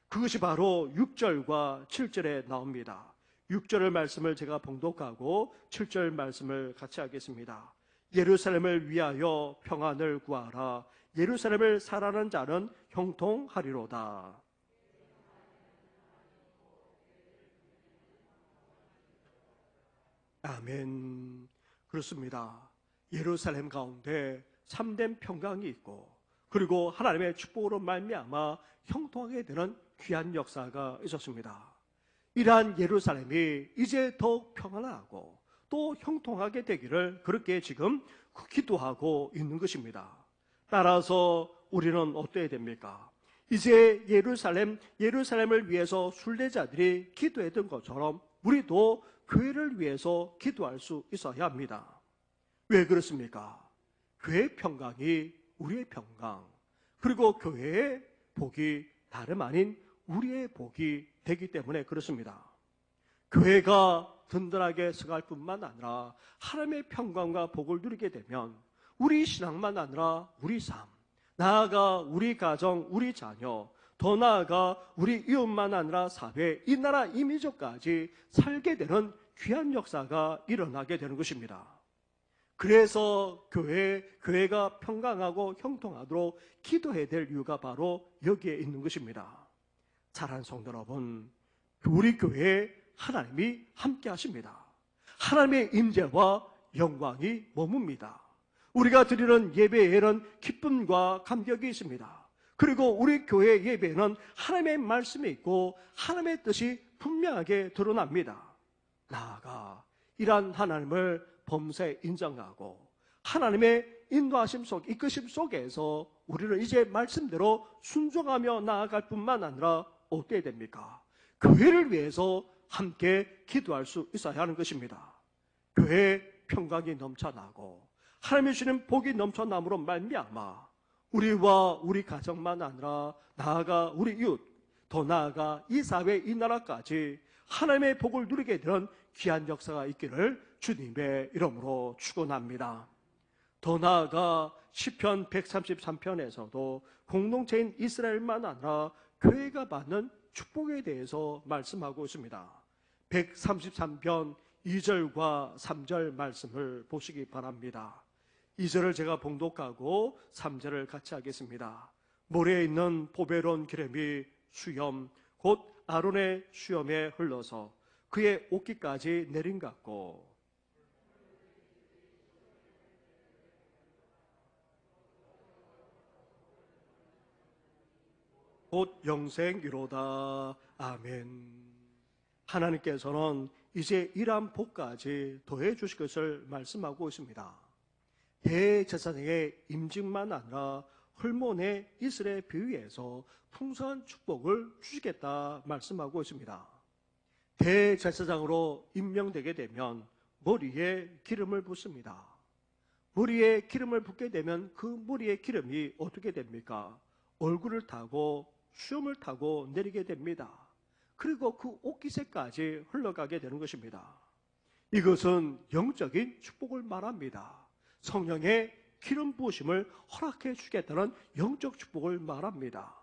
그것이 바로 6절과 7절에 나옵니다. 6절의 말씀을 제가 봉독하고 7절 말씀을 같이 하겠습니다. 예루살렘을 위하여 평안을 구하라. 예루살렘을 사랑하는 자는 형통하리로다. 아멘. 그렇습니다. 예루살렘 가운데 참된 평강이 있고 그리고 하나님의 축복으로 말미암아 형통하게 되는 귀한 역사가 있었습니다. 이러한 예루살렘이 이제 더욱 평안하고 또 형통하게 되기를 그렇게 지금 기도하고 있는 것입니다. 따라서 우리는 어때야 됩니까? 이제 예루살렘을 위해서 순례자들이 기도했던 것처럼 우리도 교회를 위해서 기도할 수 있어야 합니다. 왜 그렇습니까? 교회의 평강이 우리의 평강, 그리고 교회의 복이 다름 아닌 우리의 복이 되기 때문에 그렇습니다. 교회가 든든하게 서갈 뿐만 아니라 하나님의 평강과 복을 누리게 되면 우리 신앙만 아니라 우리 삶, 나아가 우리 가정, 우리 자녀, 더 나아가 우리 이웃만 아니라 사회, 이 나라 이민족까지 살게 되는 귀한 역사가 일어나게 되는 것입니다. 그래서 교회가 평강하고 형통하도록 기도해야 될 이유가 바로 여기에 있는 것입니다. 사랑하는 성도 여러분, 우리 교회에 하나님이 함께 하십니다. 하나님의 임재와 영광이 머뭅니다. 우리가 드리는 예배에는 기쁨과 감격이 있습니다. 그리고 우리 교회 예배에는 하나님의 말씀이 있고 하나님의 뜻이 분명하게 드러납니다. 나아가 이러한 하나님을 범사에 인정하고 하나님의 인도하심 속, 이끄심 속에서 우리는 이제 말씀대로 순종하며 나아갈 뿐만 아니라 어때야 됩니까? 교회를 위해서 함께 기도할 수 있어야 하는 것입니다. 교회에 평강이 넘쳐나고 하나님이 주시는 복이 넘쳐남으로 말미암아 우리와 우리 가정만 아니라 나아가 우리 이웃, 더 나아가 이 사회, 이 나라까지 하나님의 복을 누리게 되는 귀한 역사가 있기를 주님의 이름으로 축원합니다. 더 나아가 시편 133편에서도 공동체인 이스라엘만 아니라 교회가 받는 축복에 대해서 말씀하고 있습니다. 133편 2절과 3절 말씀을 보시기 바랍니다. 2절을 제가 봉독하고 3절을 같이 하겠습니다. 모래에 있는 보배로운 기름이 수염 곧 아론의 수염에 흘러서 그의 옷깃까지 내린 같고 곧 영생이로다. 아멘. 하나님께서는 이제 이러한 복까지 더해 주실 것을 말씀하고 있습니다. 대제사장의 임직만 아니라 헐몬의 이스라엘 비위에서 풍성한 축복을 주시겠다 말씀하고 있습니다. 대제사장으로 임명되게 되면 머리에 기름을 붓습니다. 머리에 기름을 붓게 되면 그 머리의 기름이 어떻게 됩니까? 얼굴을 타고 수염을 타고 내리게 됩니다. 그리고 그 옷깃에까지 흘러가게 되는 것입니다. 이것은 영적인 축복을 말합니다. 성령의 기름 부으심을 허락해 주겠다는 영적 축복을 말합니다.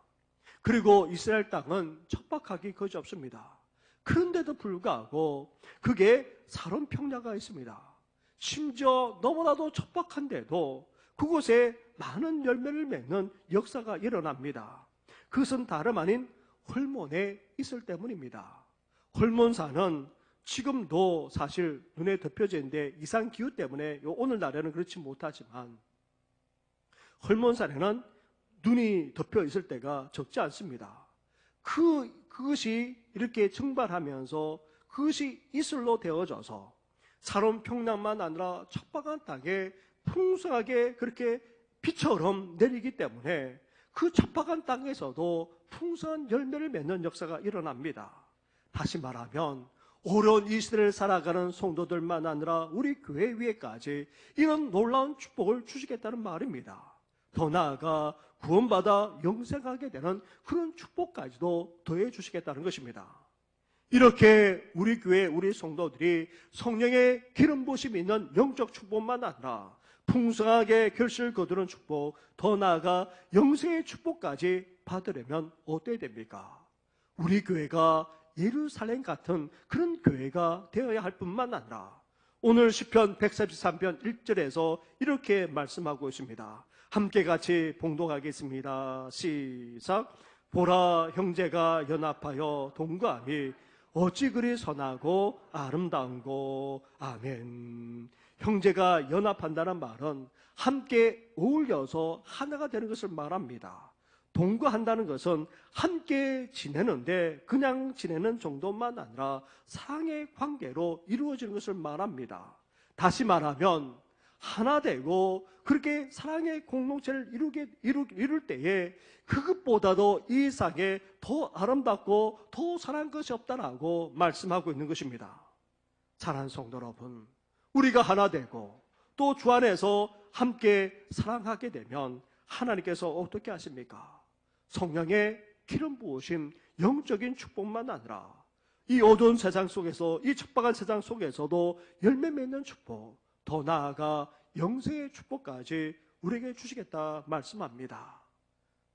그리고 이스라엘 땅은 척박하기 거지없습니다. 그런데도 불구하고 그게 사론 평야가 있습니다. 심지어 너무나도 척박한데도 그곳에 많은 열매를 맺는 역사가 일어납니다. 그것은 다름 아닌 헐몬에 있을 때문입니다. 헐몬산은 지금도 사실 눈에 덮여지는데 이상기후 때문에 오늘날에는 그렇지 못하지만 헐몬산에는 눈이 덮여 있을 때가 적지 않습니다. 그것이 이렇게 증발하면서 그것이 이슬로 되어져서 살온 평양만 아니라 척박한 땅에 풍성하게 그렇게 비처럼 내리기 때문에 그 척박한 땅에서도 풍성한 열매를 맺는 역사가 일어납니다. 다시 말하면 오랜 이 시대를 살아가는 성도들만 아니라 우리 교회 위에까지 이런 놀라운 축복을 주시겠다는 말입니다. 더 나아가 구원받아 영생하게 되는 그런 축복까지도 더해 주시겠다는 것입니다. 이렇게 우리 교회 우리 성도들이 성령의 기름 부심이 있는 영적 축복만 아니라 풍성하게 결실을 거두는 축복, 더 나아가 영생의 축복까지 받으려면 어떻게 됩니까? 우리 교회가 예루살렘 같은 그런 교회가 되어야 할 뿐만 아니라 오늘 시편 133편 1절에서 이렇게 말씀하고 있습니다. 함께 같이 봉독하겠습니다. 시작. 보라, 형제가 연합하여 동거함이 어찌 그리 선하고 아름다운고. 아멘. 형제가 연합한다는 말은 함께 어울려서 하나가 되는 것을 말합니다. 동거한다는 것은 함께 지내는데 그냥 지내는 정도만 아니라 사랑의 관계로 이루어지는 것을 말합니다. 다시 말하면 하나 되고 그렇게 사랑의 공동체를 이룰 때에 그것보다도 이 세상에 더 아름답고 더 사랑한 것이 없다라고 말씀하고 있는 것입니다. 사랑하는 성도 여러분, 우리가 하나 되고 또 주 안에서 함께 사랑하게 되면 하나님께서 어떻게 하십니까? 성령의 기름 부으심, 영적인 축복만 아니라 이 어두운 세상 속에서, 이 척박한 세상 속에서도 열매 맺는 축복, 더 나아가 영생의 축복까지 우리에게 주시겠다 말씀합니다.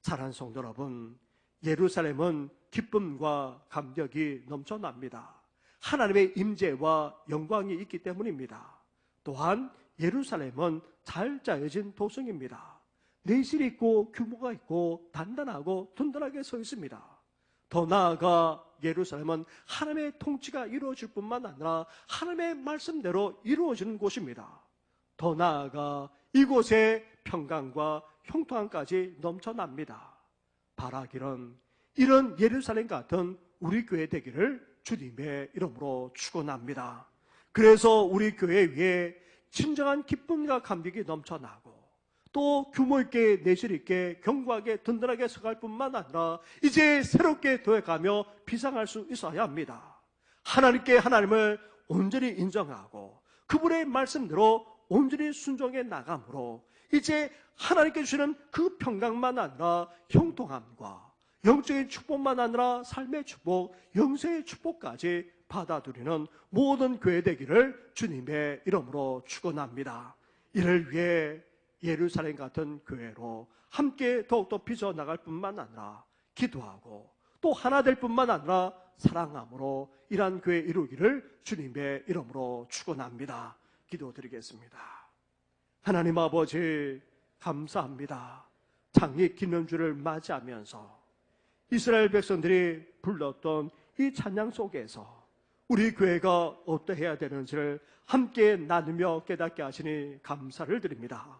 사랑하는 성도 여러분, 예루살렘은 기쁨과 감격이 넘쳐납니다. 하나님의 임재와 영광이 있기 때문입니다. 또한 예루살렘은 잘 짜여진 도성입니다. 내실이 있고 규모가 있고 단단하고 든든하게 서 있습니다. 더 나아가 예루살렘은 하나님의 통치가 이루어질 뿐만 아니라 하나님의 말씀대로 이루어지는 곳입니다. 더 나아가 이곳에 평강과 형통함까지 넘쳐납니다. 바라기는 이런 예루살렘 같은 우리 교회 되기를 주님의 이름으로 축원합니다. 그래서 우리 교회 위에 진정한 기쁨과 감격이 넘쳐나고 또 규모 있게 내실 있게 견고하게 든든하게 서갈 뿐만 아니라 이제 새롭게 도약하며 비상할 수 있어야 합니다. 하나님께 하나님을 온전히 인정하고 그분의 말씀대로 온전히 순종해 나감으로 이제 하나님께 주시는 그 평강만 아니라 형통함과 영적인 축복만 아니라 삶의 축복, 영생의 축복까지 받아들이는 모든 교회 되기를 주님의 이름으로 축원합니다. 이를 위해 예루살렘 같은 교회로 함께 더욱더 빚어나갈 뿐만 아니라 기도하고 또 하나 될 뿐만 아니라 사랑함으로 이러한 교회 이루기를 주님의 이름으로 축원합니다. 기도드리겠습니다. 하나님 아버지 감사합니다. 창립 기념주를 맞이하면서 이스라엘 백성들이 불렀던 이 찬양 속에서 우리 교회가 어떠해야 되는지를 함께 나누며 깨닫게 하시니 감사를 드립니다.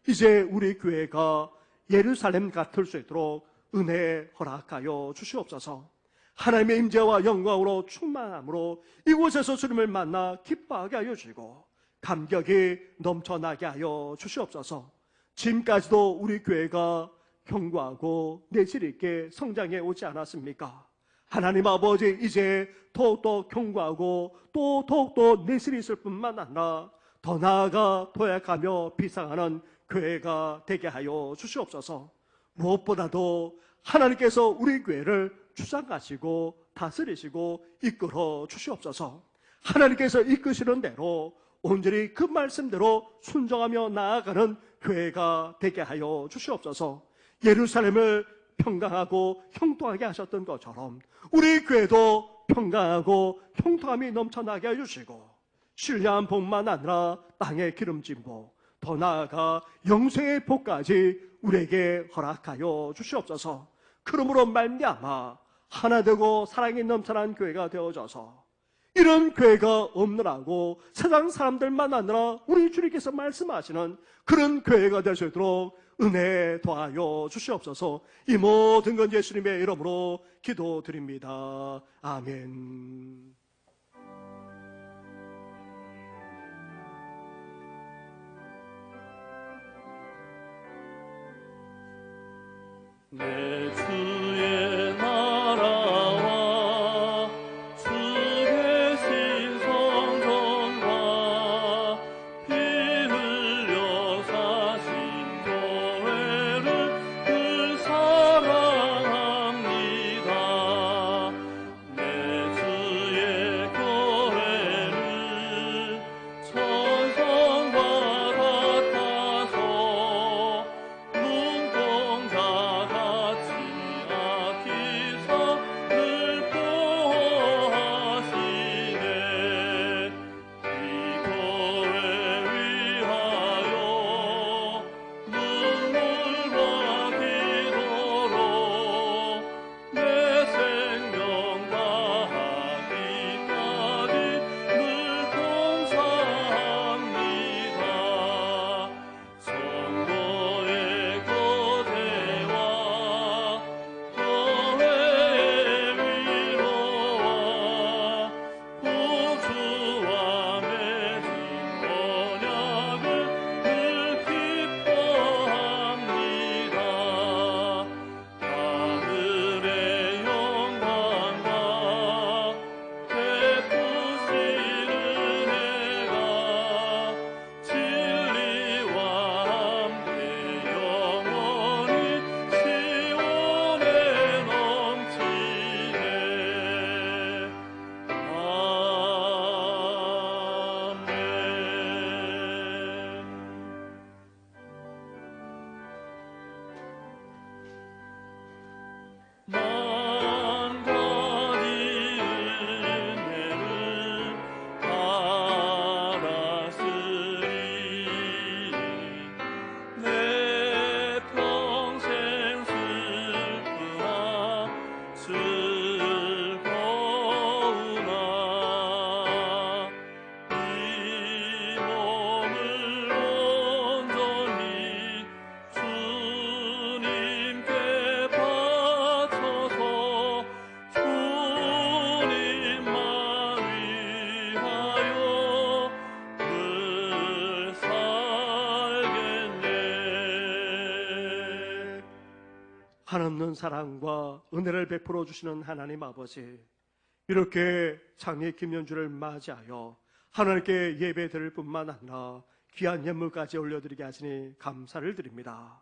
이제 우리 교회가 예루살렘 같을 수 있도록 은혜 허락하여 주시옵소서. 하나님의 임재와 영광으로 충만함으로 이곳에서 주님을 만나 기뻐하게 하여 주시고 감격이 넘쳐나게 하여 주시옵소서. 지금까지도 우리 교회가 견고하고 내실 있게 성장해 오지 않았습니까? 하나님 아버지 이제 더욱더 견고하고 또 더욱더 내실이 있을 뿐만 아니라 더 나아가 도약하며 비상하는 교회가 되게 하여 주시옵소서. 무엇보다도 하나님께서 우리 교회를 주장하시고 다스리시고 이끌어 주시옵소서. 하나님께서 이끄시는 대로 온전히 그 말씀대로 순종하며 나아가는 교회가 되게 하여 주시옵소서. 예루살렘을 평강하고 형통하게 하셨던 것처럼 우리 교회도 평강하고 형통함이 넘쳐나게 해주시고 신령한 복만 아니라 땅의 기름진 복, 더 나아가 영생의 복까지 우리에게 허락하여 주시옵소서. 그러므로 말미암아 하나 되고 사랑이 넘쳐난 교회가 되어져서 이런 교회가 없느라고 세상 사람들 만나느라 우리 주님께서 말씀하시는 그런 교회가 될 수 있도록 은혜 더하여 주시옵소서. 이 모든 건 예수님의 이름으로 기도드립니다. 아멘. 내 주의 나라와 주 계신 성전과 피 흘려 사신 교회를 늘 사랑합니다. 내 주의 교회를 천성과 같아서 눈동자 같이 아끼사 늘 보호하시네. 이 교회 위하여 눈물과 기도로 내 생명 다하기까지 늘 봉사합니다. 성도의 거제와 교회의 위로와 복주와 맺은 언약을 늘 기뻐합니다. 하늘의 영광과 베푸시는 은혜가 진리와 함께 영원히 시온에 넘치네. 아멘. 만 가지 은혜를 알았으리 내 평생 슬프나 즐거우나 이 몸을 온전히 주님께 바쳐서 주님만 위하여 늘 살겠네. 한없는 사랑과 은혜를 베풀어 주시는 하나님 아버지, 이렇게 장례 김연주를 맞이하여 하나님께 예배 드릴 뿐만 아니라 귀한 예물까지 올려드리게 하시니 감사를 드립니다.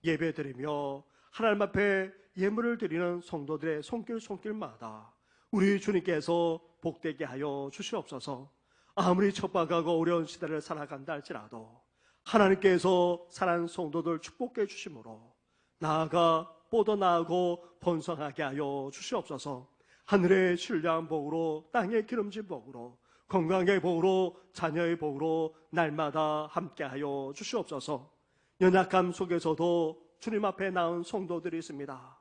예배 드리며 하나님 앞에 예물을 드리는 성도들의 손길마다 우리 주님께서 복되게 하여 주시옵소서. 아무리 척박하고 어려운 시대를 살아간다 할지라도 하나님께서 사랑하는 성도들 축복해 주심으로 나아가 뻗어나가고 번성하게 하여 주시옵소서. 하늘의 신령한 복으로, 땅의 기름진 복으로, 건강의 복으로, 자녀의 복으로 날마다 함께하여 주시옵소서. 연약함 속에서도 주님 앞에 나온 성도들이 있습니다.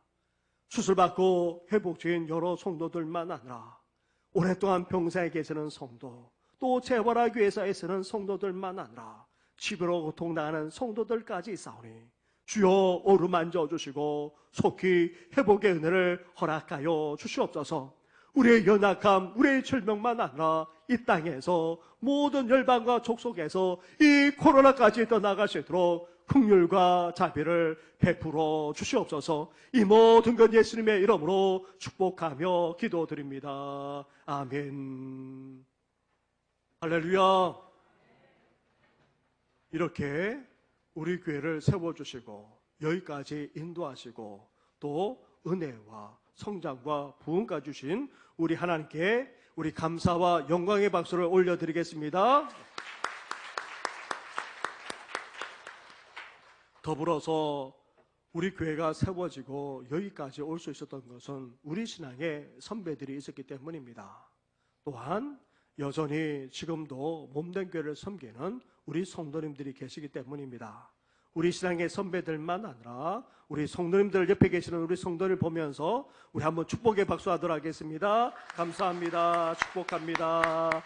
수술받고 회복 중인 여러 성도들만 아니라 오랫동안 병사에 계시는 성도, 또 재활하기 위해서 애쓰는 성도들만 아니라 집으로 고통당하는 성도들까지 있사오니 주여 어루만져 주시고 속히 회복의 은혜를 허락하여 주시옵소서. 우리의 연약함, 우리의 절명만 아니라 이 땅에서 모든 열방과 족속에서 이 코로나까지 떠나갈 수 있도록 긍휼과 자비를 베풀어 주시옵소서. 이 모든 것 예수님의 이름으로 축복하며 기도드립니다. 아멘. 할렐루야. 이렇게 우리 교회를 세워주시고 여기까지 인도하시고 또 은혜와 성장과 부흥까지 주신 우리 하나님께 우리 감사와 영광의 박수를 올려드리겠습니다. 더불어서 우리 교회가 세워지고 여기까지 올 수 있었던 것은 우리 신앙의 선배들이 있었기 때문입니다. 또한 여전히 지금도 몸된 교회를 섬기는 우리 성도님들이 계시기 때문입니다. 우리 신앙의 선배들만 아니라 우리 성도님들, 옆에 계시는 우리 성도를 보면서 우리 한번 축복의 박수하도록 하겠습니다. 감사합니다. 축복합니다.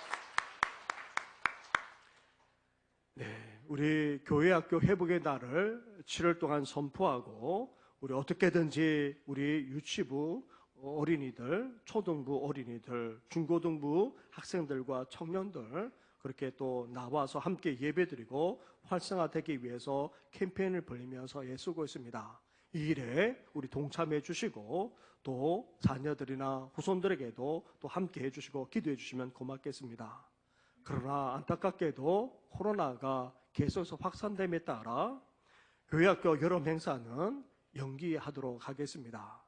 네, 우리 교회학교 회복의 날을 7월 동안 선포하고 우리 어떻게든지 우리 유치부 어린이들, 초등부 어린이들, 중고등부 학생들과 청년들 그렇게 또 나와서 함께 예배드리고 활성화되기 위해서 캠페인을 벌이면서 애쓰고 있습니다. 이 일에 우리 동참해 주시고 또 자녀들이나 후손들에게도 또 함께 해주시고 기도해 주시면 고맙겠습니다. 그러나 안타깝게도 코로나가 계속해서 확산됨에 따라 교회학교 여름 행사는 연기하도록 하겠습니다.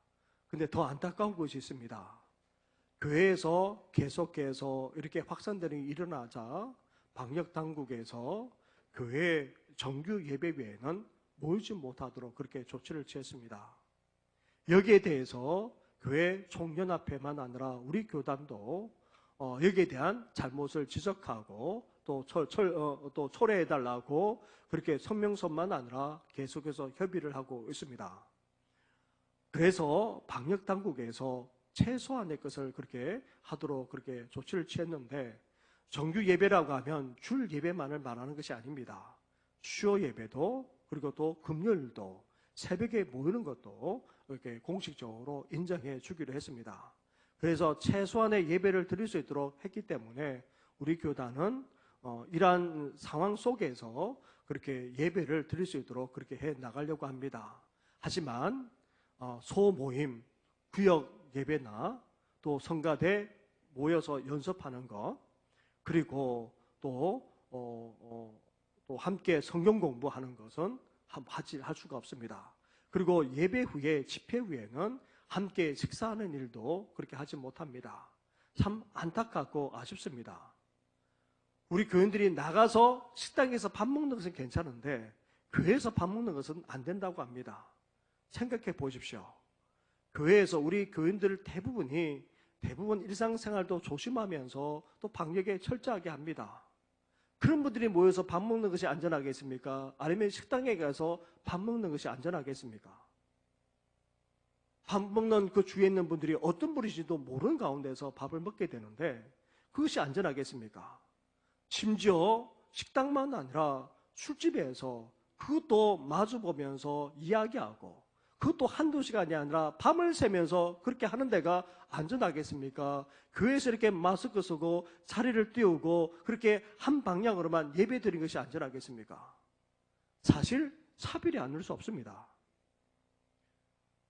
근데 더 안타까운 것이 있습니다. 교회에서 계속해서 이렇게 확산되는 일이 일어나자 방역당국에서 교회 정규 예배 외에는 모이지 못하도록 그렇게 조치를 취했습니다. 여기에 대해서 교회 총연합회만 아니라 우리 교단도 여기에 대한 잘못을 지적하고 또 초래해달라고 그렇게 성명서만 아니라 계속해서 협의를 하고 있습니다. 그래서 방역당국에서 최소한의 것을 그렇게 하도록 그렇게 조치를 취했는데 정규 예배라고 하면 줄 예배만을 말하는 것이 아닙니다. 수요 예배도 그리고 또 금요일도 새벽에 모이는 것도 이렇게 공식적으로 인정해 주기로 했습니다. 그래서 최소한의 예배를 드릴 수 있도록 했기 때문에 우리 교단은 이러한 상황 속에서 그렇게 예배를 드릴 수 있도록 그렇게 해 나가려고 합니다. 하지만 소모임, 구역 예배나 또 성가대 모여서 연습하는 것 그리고 또 함께 성경 공부하는 것은 할 수가 없습니다. 그리고 예배 후에 집회 후에는 함께 식사하는 일도 그렇게 하지 못합니다. 참 안타깝고 아쉽습니다. 우리 교인들이 나가서 식당에서 밥 먹는 것은 괜찮은데 교회에서 밥 먹는 것은 안 된다고 합니다. 생각해 보십시오. 교회에서 우리 교인들 대부분 일상생활도 조심하면서 또 방역에 철저하게 합니다. 그런 분들이 모여서 밥 먹는 것이 안전하겠습니까? 아니면 식당에 가서 밥 먹는 것이 안전하겠습니까? 밥 먹는 그 주위에 있는 분들이 어떤 분인지도 모르는 가운데서 밥을 먹게 되는데 그것이 안전하겠습니까? 심지어 식당만 아니라 술집에서 그것도 마주보면서 이야기하고 그것도 한두 시간이 아니라 밤을 새면서 그렇게 하는 데가 안전하겠습니까? 교회에서 이렇게 마스크 쓰고 자리를 띄우고 그렇게 한 방향으로만 예배 드리는 것이 안전하겠습니까? 사실 차별이 아닐 수 없습니다.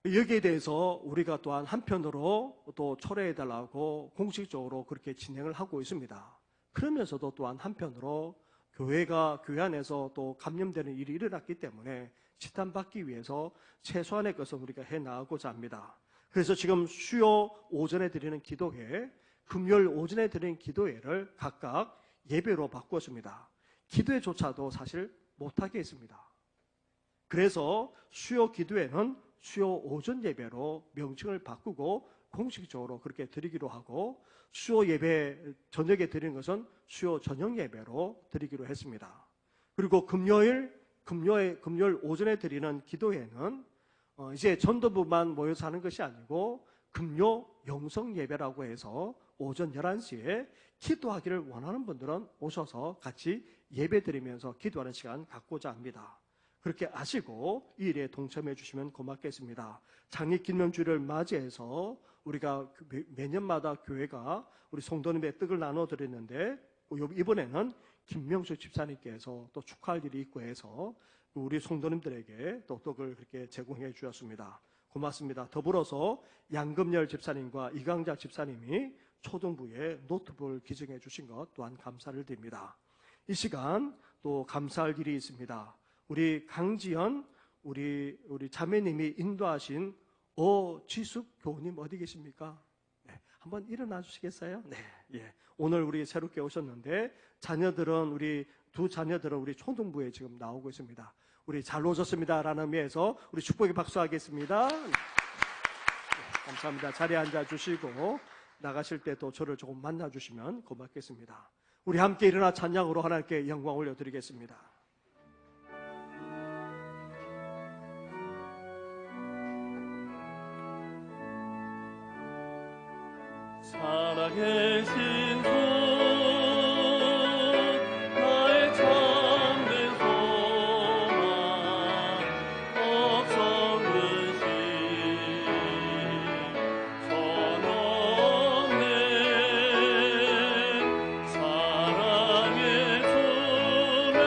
여기에 대해서 우리가 또한 한편으로 또 초래해달라고 공식적으로 그렇게 진행을 하고 있습니다. 그러면서도 또한 한편으로 교회가 교회 안에서 또 감염되는 일이 일어났기 때문에 치단받기 위해서 최소한의 것을 우리가 해나가고자 합니다. 그래서 지금 수요 오전에 드리는 기도회, 금요일 오전에 드리는 기도회를 각각 예배로 바꾸었습니다. 기도회조차도 사실 못하게 했습니다. 그래서 수요 기도회는 수요 오전 예배로 명칭을 바꾸고 공식적으로 그렇게 드리기로 하고 수요 예배 저녁에 드리는 것은 수요 저녁 예배로 드리기로 했습니다. 그리고 금요일 오전에 드리는 기도회는 이제 전도부만 모여서 하는 것이 아니고 금요 영성 예배라고 해서 오전 11시에 기도하기를 원하는 분들은 오셔서 같이 예배 드리면서 기도하는 시간 갖고자 합니다. 그렇게 아시고 이 일에 동참해 주시면 고맙겠습니다. 장립 기념주를 맞이해서 우리가 매년마다 교회가 우리 성도님의 떡을 나눠 드렸는데 이번에는 김명수 집사님께서 또 축하할 일이 있고 해서 우리 성도님들에게 또 떡을 그렇게 제공해 주셨습니다. 고맙습니다. 더불어서 양금열 집사님과 이강자 집사님이 초등부에 노트북을 기증해 주신 것 또한 감사를 드립니다. 이 시간 또 감사할 일이 있습니다. 우리 강지연 우리 자매님이 인도하신 어지숙 교우님 어디 계십니까? 네, 한번 일어나 주시겠어요? 네, 예. 오늘 우리 새롭게 오셨는데 우리 두 자녀들은 우리 초등부에 지금 나오고 있습니다. 우리 잘 오셨습니다라는 의미에서 우리 축복의 박수하겠습니다. 네, 감사합니다. 자리에 앉아 주시고 나가실 때 또 저를 조금 만나 주시면 고맙겠습니다. 우리 함께 일어나 찬양으로 하나님께 영광 올려드리겠습니다. 살아계신 주 나의 참된 소망 없었는지 선없네 사랑의 품에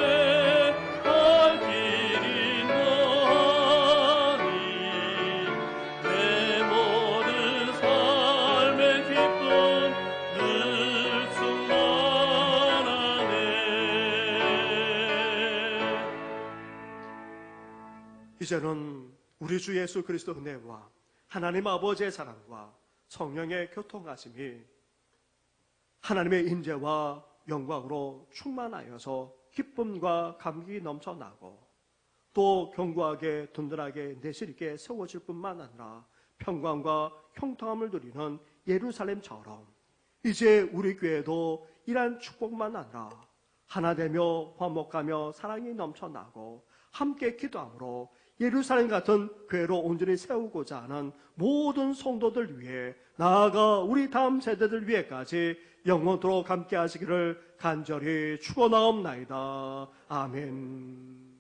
갈 길이 너니 내 모든 삶의 기쁨 늘 충만하네. 이제는 우리 주 예수 그리스도 은혜와 하나님 아버지의 사랑과 성령의 교통하심이 하나님의 임재와 영광으로 충만하여서 기쁨과 감격이 넘쳐나고 또 견고하게 든든하게 내실 있게 세워질 뿐만 아니라 평강과 형통함을 누리는 예루살렘처럼 이제 우리 교회도 이러한 축복만 아니라 하나 되며 화목하며 사랑이 넘쳐나고 함께 기도함으로 예루살렘 같은 교회로 온전히 세우고자 하는 모든 성도들 위해 나아가 우리 다음 세대들 위해까지 영원토록 함께 하시기를 간절히 축원하옵나이다. 아멘.